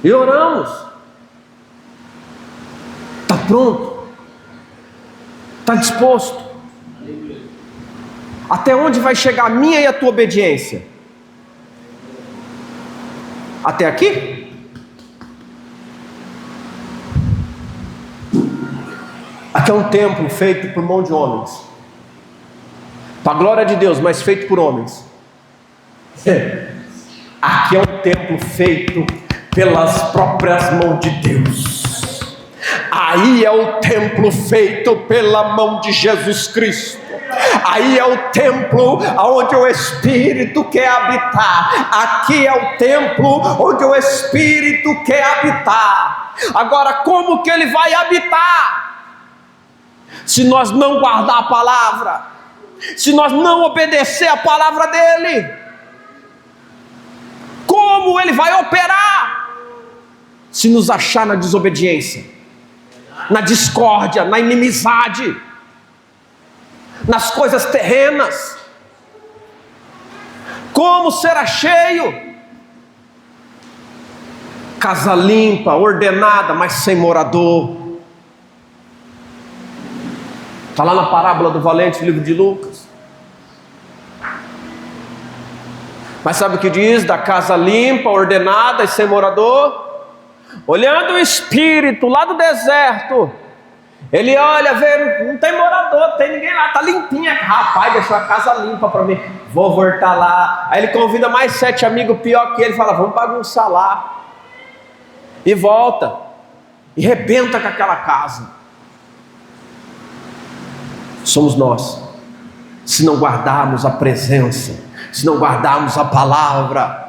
E oramos. Está pronto? Está disposto? Até onde vai chegar a minha e a tua obediência? Até aqui? Aqui é um templo feito por mão de homens, para a glória de Deus, mas feito por homens. Aqui é um templo feito pelas próprias mãos de Deus. Aí é o templo feito pela mão de Jesus Cristo. Aí é o templo onde o Espírito quer habitar. Aqui é o templo onde o Espírito quer habitar. Agora, como que ele vai habitar? Se nós não guardar a palavra, se nós não obedecer a palavra dele, como ele vai operar? Se nos achar na desobediência, na discórdia, na inimizade, nas coisas terrenas. Como será cheio? Casa limpa, ordenada, mas sem morador. Está lá na parábola do valente, livro de Lucas. Mas sabe o que diz? Da casa limpa, ordenada e sem morador? Olhando o espírito lá do deserto, ele olha, vê, não tem morador, não tem ninguém lá, está limpinha. Rapaz, deixou a casa limpa para mim, vou voltar lá. Aí ele convida mais 7 amigos pior que ele, fala, vamos bagunçar lá. E volta, e rebenta com aquela casa. Somos nós, se não guardarmos a presença, se não guardarmos a palavra.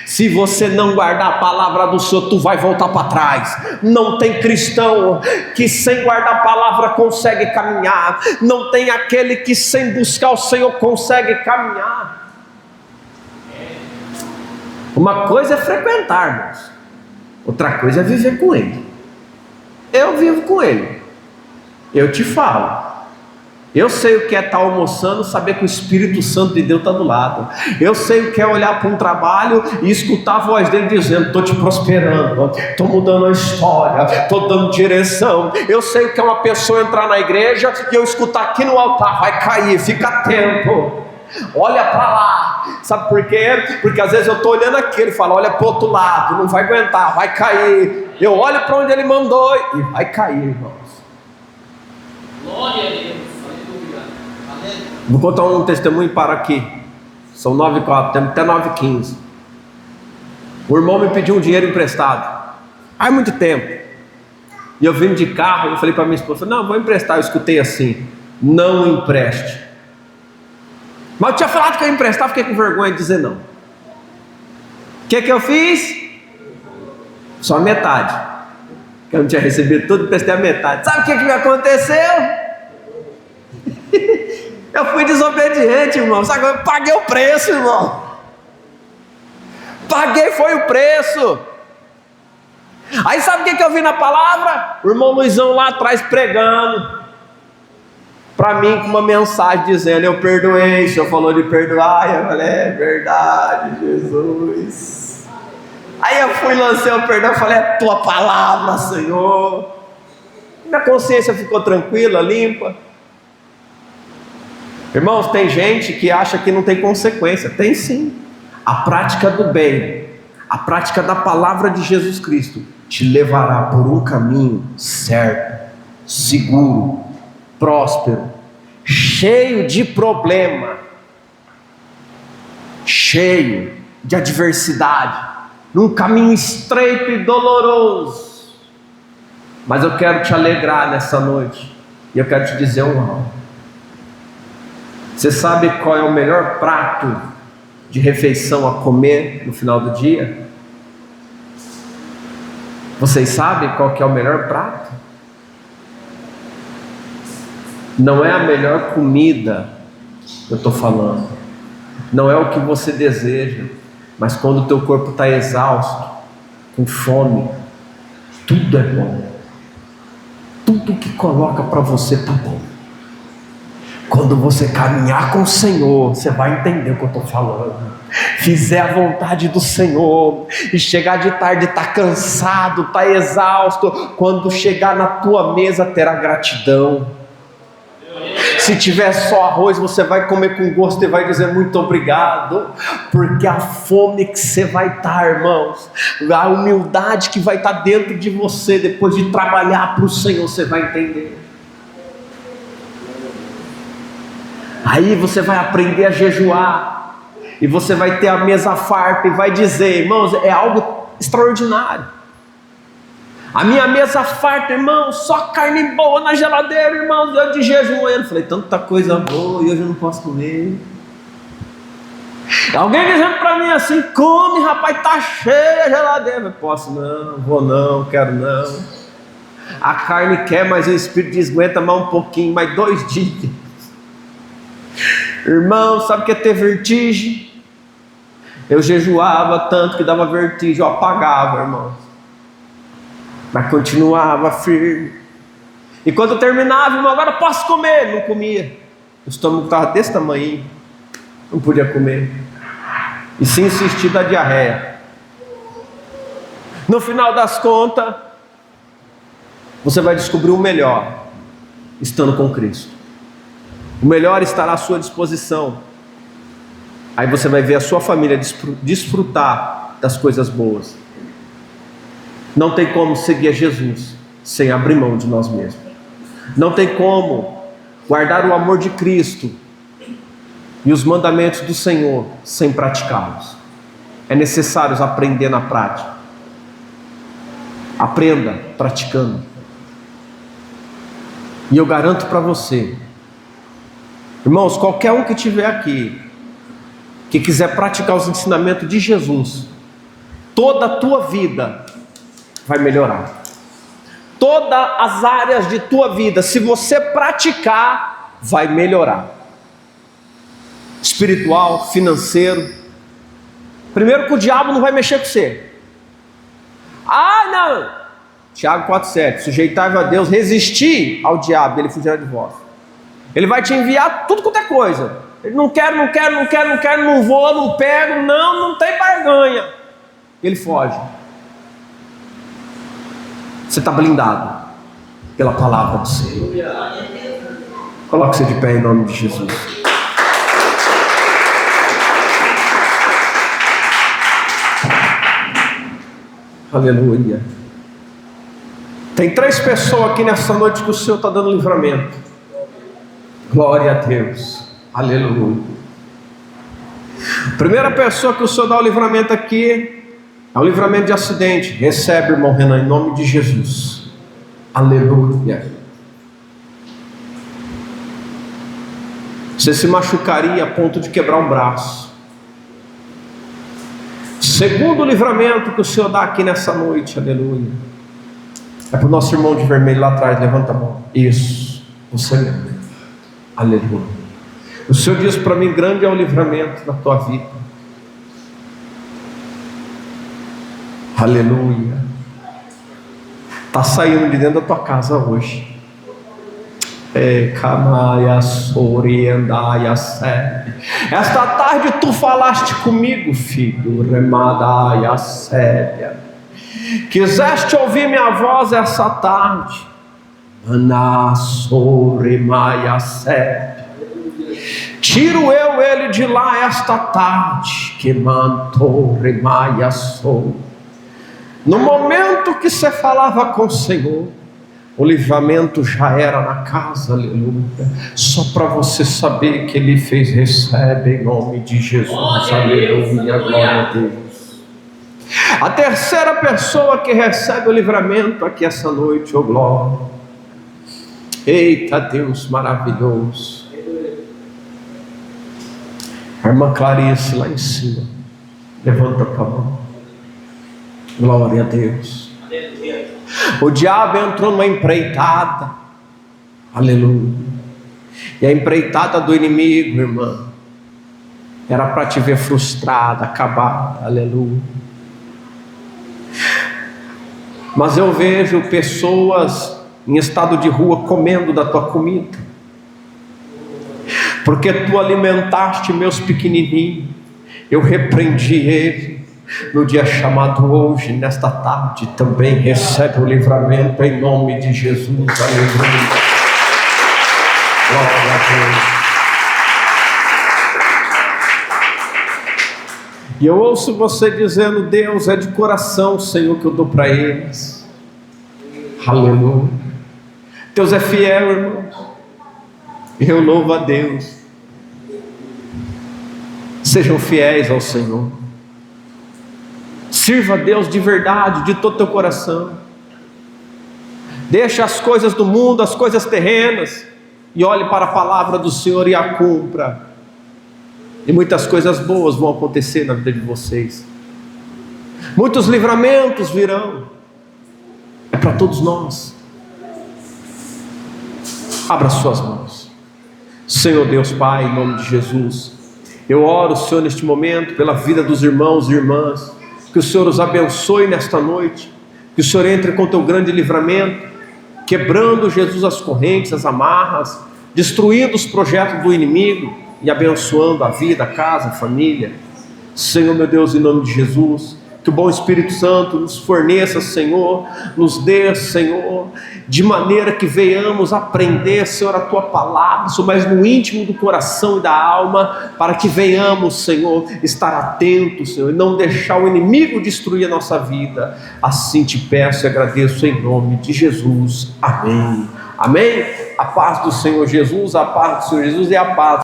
Se você não guardar a palavra do Senhor, tu vai voltar para trás. Não tem cristão que sem guardar a palavra consegue caminhar. Não tem aquele que sem buscar o Senhor consegue caminhar. Uma coisa é frequentar, irmãos, outra coisa é viver com Ele. Eu vivo com Ele. Eu te falo. Eu sei o que é estar almoçando, saber que o Espírito Santo de Deus está do lado. Eu sei o que é olhar para um trabalho e escutar a voz dele dizendo, estou te prosperando, estou mudando a história, estou dando direção. Eu sei o que é uma pessoa entrar na igreja e eu escutar aqui no altar, vai cair, fica atento, olha para lá. Sabe por quê? Porque às vezes eu estou olhando aqui, ele fala, olha para o outro lado, não vai aguentar, vai cair. Eu olho para onde ele mandou e vai cair, irmãos. Vou contar um testemunho para aqui. São 9h04, temos até 9h15. O irmão me pediu um dinheiro emprestado. Há muito tempo. E eu vim de carro, eu falei para minha esposa, não, vou emprestar. Eu escutei assim, não empreste. Mas eu tinha falado que eu ia emprestar, fiquei com vergonha de dizer não. O que eu fiz? Só a metade. Que eu não tinha recebido tudo, emprestei a metade. Sabe o que me aconteceu? Eu fui desobediente, irmão. Sabe, eu paguei o preço, irmão. Paguei, foi o preço. Aí sabe o que eu vi na palavra? O irmão Luizão lá atrás pregando para mim com uma mensagem dizendo, eu perdoei. O senhor falou de perdoar. Eu falei, é verdade, Jesus. Aí eu fui, lancei o perdão, falei, é tua palavra, Senhor. Minha consciência ficou tranquila, limpa. Irmãos, tem gente que acha que não tem consequência. Tem sim. A prática do bem, a prática da palavra de Jesus Cristo te levará por um caminho certo, seguro, próspero, cheio de problema, cheio de adversidade, num caminho estreito e doloroso. Mas eu quero te alegrar nessa noite, e eu quero te dizer algo. Você sabe qual é o melhor prato de refeição a comer no final do dia? Vocês sabem qual que é o melhor prato? Não é a melhor comida que eu estou falando, não é o que você deseja, mas quando o teu corpo está exausto, com fome, tudo é bom. Tudo que coloca para você está bom. Quando você caminhar com o Senhor, você vai entender o que eu estou falando. Fizer a vontade do Senhor e chegar de tarde, está cansado, está exausto, quando chegar na tua mesa terá gratidão. Se tiver só arroz, você vai comer com gosto e vai dizer muito obrigado, porque a fome que você vai estar, irmãos, a humildade que vai estar dentro de você, depois de trabalhar para o Senhor, você vai entender. Aí você vai aprender a jejuar, e você vai ter a mesa farta, e vai dizer, irmãos, é algo extraordinário. A minha mesa farta, irmãos, só carne boa na geladeira, irmãos, eu de jejum. Eu falei, tanta coisa boa, e hoje eu não posso comer. Alguém dizendo para mim assim, come rapaz, tá cheia a geladeira. Eu posso não, vou não, quero não. A carne quer, mas o Espírito diz, aguenta mais um pouquinho, mais 2 dias. Irmão, sabe o que é ter vertigem? Eu jejuava tanto que dava vertigem, eu apagava, irmão, mas continuava firme. E quando eu terminava, irmão, agora eu posso comer, não comia. O estômago estava desse tamanho, não podia comer. E se insistir da diarreia. No final das contas, você vai descobrir o melhor estando com Cristo. O melhor estará à sua disposição. Aí você vai ver a sua família desfrutar das coisas boas. Não tem como seguir a Jesus sem abrir mão de nós mesmos. Não tem como guardar o amor de Cristo e os mandamentos do Senhor sem praticá-los. É necessário aprender na prática. Aprenda praticando. E eu garanto para você, irmãos, qualquer um que estiver aqui, que quiser praticar os ensinamentos de Jesus, toda a tua vida vai melhorar. Todas as áreas de tua vida, se você praticar, vai melhorar. Espiritual, financeiro. Primeiro que o diabo não vai mexer com você. Ah, não! Tiago 4,7. Sujeitai-vos a Deus, resistir ao diabo, ele fugirá de vós. Ele vai te enviar tudo quanto é coisa. Ele não quero, não vou, não pego, não tem barganha. Ele foge. Você está blindado pela palavra do Senhor. Coloque-se de pé em nome de Jesus. Aleluia. Tem 3 pessoas aqui nessa noite que o Senhor está dando livramento. Glória a Deus. Aleluia. Primeira pessoa que o Senhor dá o livramento aqui é o livramento de acidente. Recebe, irmão Renan, em nome de Jesus. Aleluia. Você se machucaria a ponto de quebrar um braço. Segundo livramento que o Senhor dá aqui nessa noite, aleluia, é para o nosso irmão de vermelho lá atrás. Levanta a mão. Isso, você mesmo. Aleluia. O Senhor diz para mim: grande é o livramento na tua vida. Aleluia. Está saindo de dentro da tua casa hoje. Esta tarde tu falaste comigo, filho. Quiseste ouvir minha voz essa tarde. Tiro eu ele de lá esta tarde. No momento que você falava com o Senhor, o livramento já era na casa, aleluia. Só para você saber que Ele fez, recebe em nome de Jesus, aleluia, glória a Deus. A terceira pessoa que recebe o livramento aqui essa noite, oh glória. Eita Deus maravilhoso. A irmã Clarice lá em cima, levanta a mão. Glória a Deus. O diabo entrou numa empreitada, aleluia, e a empreitada do inimigo, irmã, era para te ver frustrada, acabada, aleluia. Mas eu vejo pessoas em estado de rua comendo da tua comida, porque tu alimentaste meus pequenininhos. Eu repreendi ele. No dia chamado hoje, nesta tarde, também recebe o livramento em nome de Jesus, aleluia. Glória a Deus. E eu ouço você dizendo: Deus, é de coração, Senhor, que eu dou para eles. Aleluia. Deus é fiel, irmãos. Eu louvo a Deus. Sejam fiéis ao Senhor. Sirva a Deus de verdade, de todo o teu coração. Deixa as coisas do mundo, as coisas terrenas, e olhe para a palavra do Senhor e a cumpra. E muitas coisas boas vão acontecer na vida de vocês. Muitos livramentos virão. É para todos nós. Abra suas mãos. Senhor Deus Pai, em nome de Jesus, eu oro, Senhor, neste momento, pela vida dos irmãos e irmãs. Que o Senhor os abençoe nesta noite, que o Senhor entre com teu grande livramento, quebrando, Jesus, as correntes, as amarras, destruindo os projetos do inimigo e abençoando a vida, a casa, a família. Senhor, meu Deus, em nome de Jesus, que o bom Espírito Santo nos forneça, Senhor, nos dê, Senhor, de maneira que venhamos aprender, Senhor, a Tua palavra, Senhor, mas no íntimo do coração e da alma, para que venhamos, Senhor, estar atentos, Senhor, e não deixar o inimigo destruir a nossa vida. Assim te peço e agradeço em nome de Jesus. Amém. Amém? A paz do Senhor Jesus, a paz do Senhor Jesus e a paz